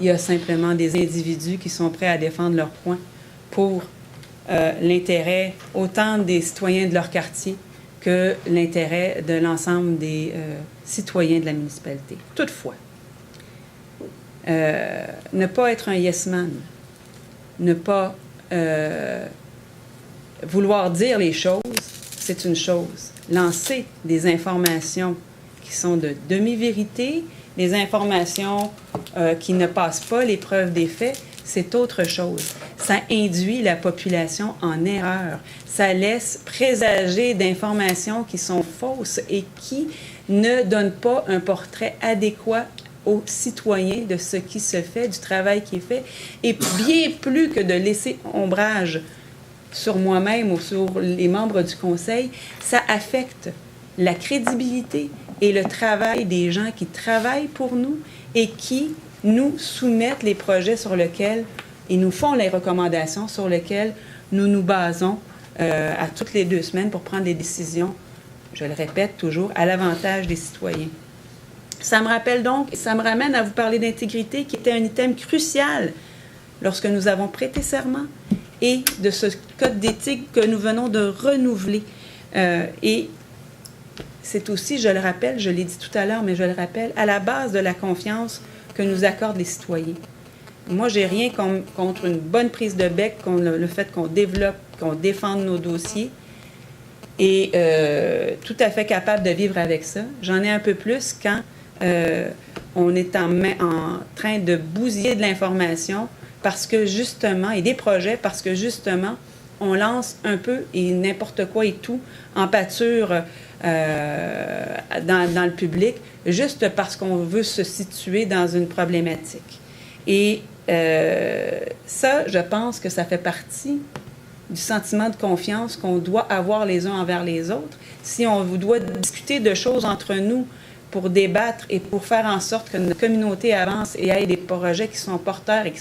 Speaker 2: y a simplement des individus qui sont prêts à défendre leur point pour l'intérêt autant des citoyens de leur quartier que l'intérêt de l'ensemble des citoyens de la municipalité. Toutefois, ne pas être un yes-man, ne pas vouloir dire les choses, c'est une chose. Lancer des informations qui sont de demi-vérité, des informations qui ne passent pas l'épreuve des faits, c'est autre chose. Ça induit la population en erreur. Ça laisse présager d'informations qui sont fausses et qui ne donnent pas un portrait adéquat aux citoyens de ce qui se fait, du travail qui est fait, et bien plus que de laisser ombrage sur moi-même ou sur les membres du Conseil, ça affecte la crédibilité et le travail des gens qui travaillent pour nous et qui nous soumettent les projets sur lesquels et nous font les recommandations sur lesquelles nous nous basons à toutes les 2 semaines pour prendre des décisions, je le répète toujours, à l'avantage des citoyens. Ça me rappelle donc, ça me ramène à vous parler d'intégrité qui était un item crucial lorsque nous avons prêté serment et de ce code d'éthique que nous venons de renouveler. Et c'est aussi, je le rappelle, je l'ai dit tout à l'heure, mais je le rappelle, à la base de la confiance que nous accordent les citoyens. Moi, j'ai rien contre une bonne prise de bec, contre le fait qu'on développe, qu'on défende nos dossiers, et tout à fait capable de vivre avec ça. J'en ai un peu plus quand on est en train de bousiller de l'information parce que justement, et des projets parce que justement, on lance un peu et n'importe quoi et tout en pâture dans le public, juste parce qu'on veut se situer dans une problématique. Et ça, je pense que ça fait partie du sentiment de confiance qu'on doit avoir les uns envers les autres. Si on doit discuter de choses entre nous pour débattre et pour faire en sorte que notre communauté avance et ait des projets qui sont porteurs et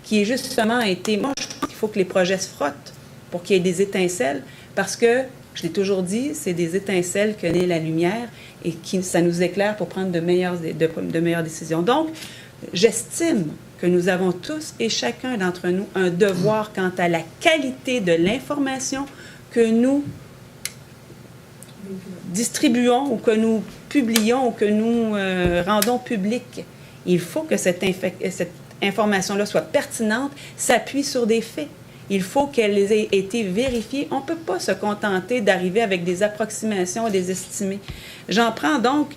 Speaker 2: qui aient justement été... Moi, je pense qu'il faut que les projets se frottent pour qu'il y ait des étincelles, parce que, je l'ai toujours dit, c'est des étincelles que naît la lumière et ça nous éclaire pour prendre de meilleures décisions. Donc, j'estime que nous avons tous et chacun d'entre nous un devoir quant à la qualité de l'information que nous distribuons ou que nous publions ou que nous rendons publique. Il faut que cette information-là soit pertinente, s'appuie sur des faits Il faut qu'elles aient été vérifiées. On ne peut pas se contenter d'arriver avec des approximations, des estimés. J'en prends donc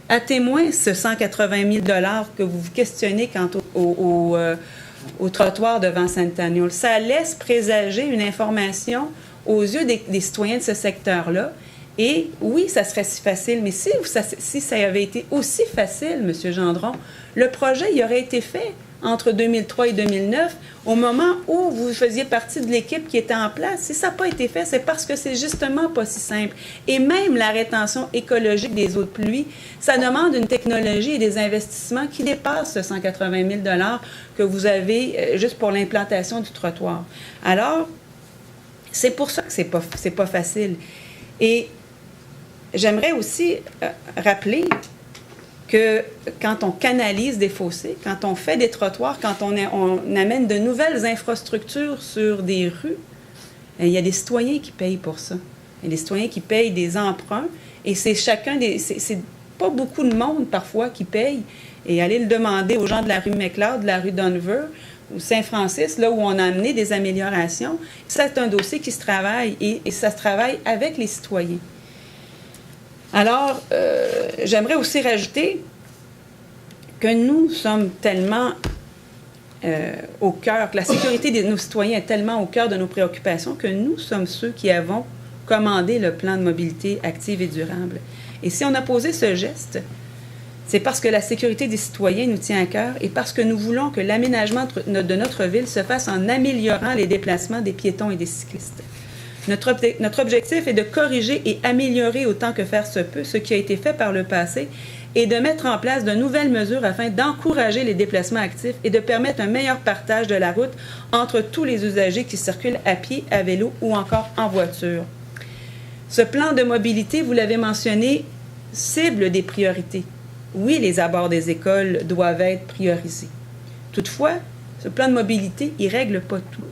Speaker 2: à témoin ce 180 000 $ que vous vous questionnez quant au trottoir devant Centennial. Ça laisse présager une information aux yeux des citoyens de ce secteur-là. Et oui, ça serait si facile, mais si ça avait été aussi facile, M. Gendron, le projet il aurait été fait entre 2003 et 2009, au moment où vous faisiez partie de l'équipe qui était en place. Si ça n'a pas été fait, c'est parce que c'est justement pas si simple. Et même la rétention écologique des eaux de pluie, ça demande une technologie et des investissements qui dépassent ce 180 000 $ que vous avez juste pour l'implantation du trottoir. Alors, c'est pour ça que c'est pas facile. Et j'aimerais aussi rappeler que quand on canalise des fossés, quand on fait des trottoirs, quand on amène de nouvelles infrastructures sur des rues, il y a des citoyens qui payent pour ça. Il y a des citoyens qui payent des emprunts et c'est pas beaucoup de monde parfois qui paye. Et allez le demander aux gens de la rue McLeod, de la rue Denver ou Saint-Francis, là où on a amené des améliorations. C'est un dossier qui se travaille et ça se travaille avec les citoyens. Alors, j'aimerais aussi rajouter que nous sommes tellement au cœur, que la sécurité de nos citoyens est tellement au cœur de nos préoccupations que nous sommes ceux qui avons commandé le plan de mobilité active et durable. Et si on a posé ce geste, c'est parce que la sécurité des citoyens nous tient à cœur et parce que nous voulons que l'aménagement de notre ville se fasse en améliorant les déplacements des piétons et des cyclistes. Notre objectif est de corriger et améliorer autant que faire se peut ce qui a été fait par le passé et de mettre en place de nouvelles mesures afin d'encourager les déplacements actifs et de permettre un meilleur partage de la route entre tous les usagers qui circulent à pied, à vélo ou encore en voiture. Ce plan de mobilité, vous l'avez mentionné, cible des priorités. Oui, les abords des écoles doivent être priorisés. Toutefois, ce plan de mobilité, il ne règle pas tout.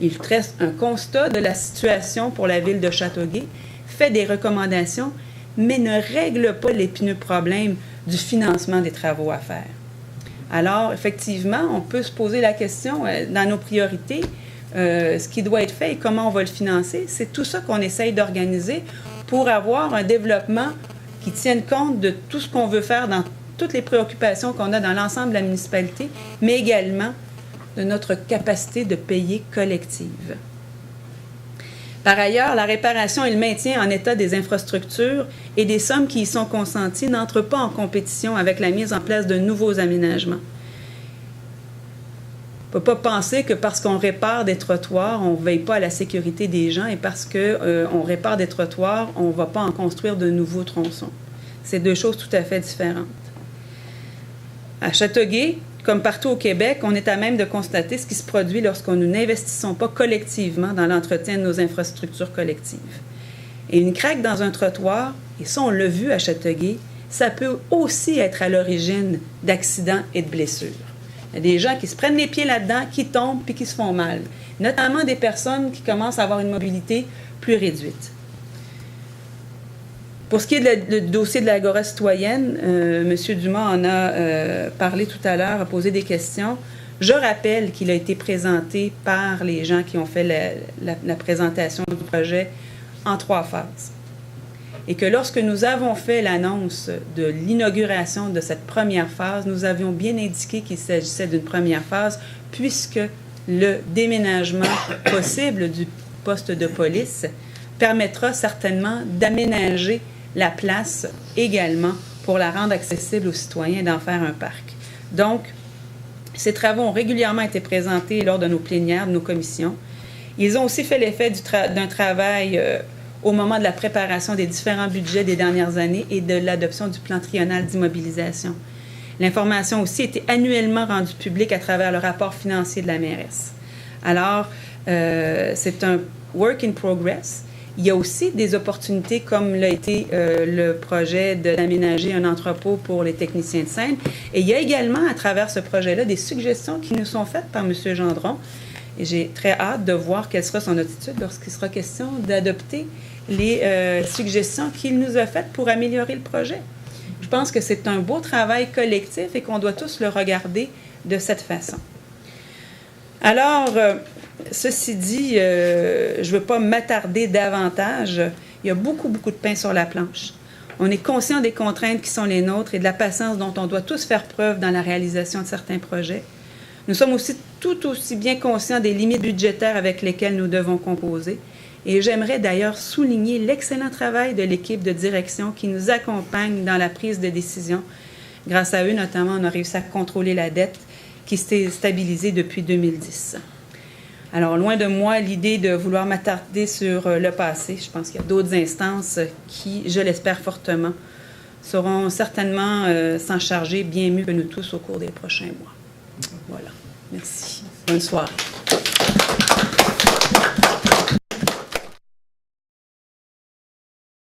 Speaker 2: Il trace un constat de la situation pour la ville de Châteauguay, fait des recommandations, mais ne règle pas l'épineux problème du financement des travaux à faire. Alors, effectivement, on peut se poser la question, dans nos priorités, ce qui doit être fait et comment on va le financer. C'est tout ça qu'on essaye d'organiser pour avoir un développement qui tienne compte de tout ce qu'on veut faire dans toutes les préoccupations qu'on a dans l'ensemble de la municipalité, mais également de notre capacité de payer collective. Par ailleurs, la réparation et le maintien en état des infrastructures et des sommes qui y sont consenties n'entrent pas en compétition avec la mise en place de nouveaux aménagements. On ne peut pas penser que parce qu'on répare des trottoirs, on ne veille pas à la sécurité des gens et parce qu'on répare des trottoirs, on ne va pas en construire de nouveaux tronçons. C'est deux choses tout à fait différentes. À Châteauguay, comme partout au Québec, on est à même de constater ce qui se produit lorsqu'on nous n'investissons pas collectivement dans l'entretien de nos infrastructures collectives. Et une craque dans un trottoir, et ça on l'a vu à Châteauguay, ça peut aussi être à l'origine d'accidents et de blessures. Il y a des gens qui se prennent les pieds là-dedans, qui tombent puis qui se font mal, notamment des personnes qui commencent à avoir une mobilité plus réduite. Pour ce qui est du dossier de l'Agora citoyenne, M. Dumas en a parlé tout à l'heure, a posé des questions. Je rappelle qu'il a été présenté par les gens qui ont fait la présentation du projet en 3 phases. Et que lorsque nous avons fait l'annonce de l'inauguration de cette première phase, nous avions bien indiqué qu'il s'agissait d'une première phase, puisque le déménagement possible du poste de police permettra certainement d'aménager la place également pour la rendre accessible aux citoyens et d'en faire un parc. Donc, ces travaux ont régulièrement été présentés lors de nos plénières, de nos commissions. Ils ont aussi fait l'effet d'un travail au moment de la préparation des différents budgets des dernières années et de l'adoption du plan triennal d'immobilisation. L'information aussi était annuellement rendue publique à travers le rapport financier de la mairesse. Alors, c'est un work in progress. Il y a aussi des opportunités, comme l'a été le projet d'aménager un entrepôt pour les techniciens de scène. Et il y a également, à travers ce projet-là, des suggestions qui nous sont faites par M. Gendron. Et j'ai très hâte de voir quelle sera son attitude lorsqu'il sera question d'adopter les suggestions qu'il nous a faites pour améliorer le projet. Je pense que c'est un beau travail collectif et qu'on doit tous le regarder de cette façon. Alors, ceci dit, je ne veux pas m'attarder davantage. Il y a beaucoup de pain sur la planche. On est conscient des contraintes qui sont les nôtres et de la patience dont on doit tous faire preuve dans la réalisation de certains projets. Nous sommes aussi tout aussi bien conscients des limites budgétaires avec lesquelles nous devons composer. Et j'aimerais d'ailleurs souligner l'excellent travail de l'équipe de direction qui nous accompagne dans la prise de décision. Grâce à eux, notamment, on a réussi à contrôler la dette qui s'est stabilisée depuis 2010. Alors, loin de moi l'idée de vouloir m'attarder sur le passé. Je pense qu'il y a d'autres instances qui, je l'espère fortement, sauront certainement s'en charger bien mieux que nous tous au cours des prochains mois. Voilà. Merci. Bonne soirée.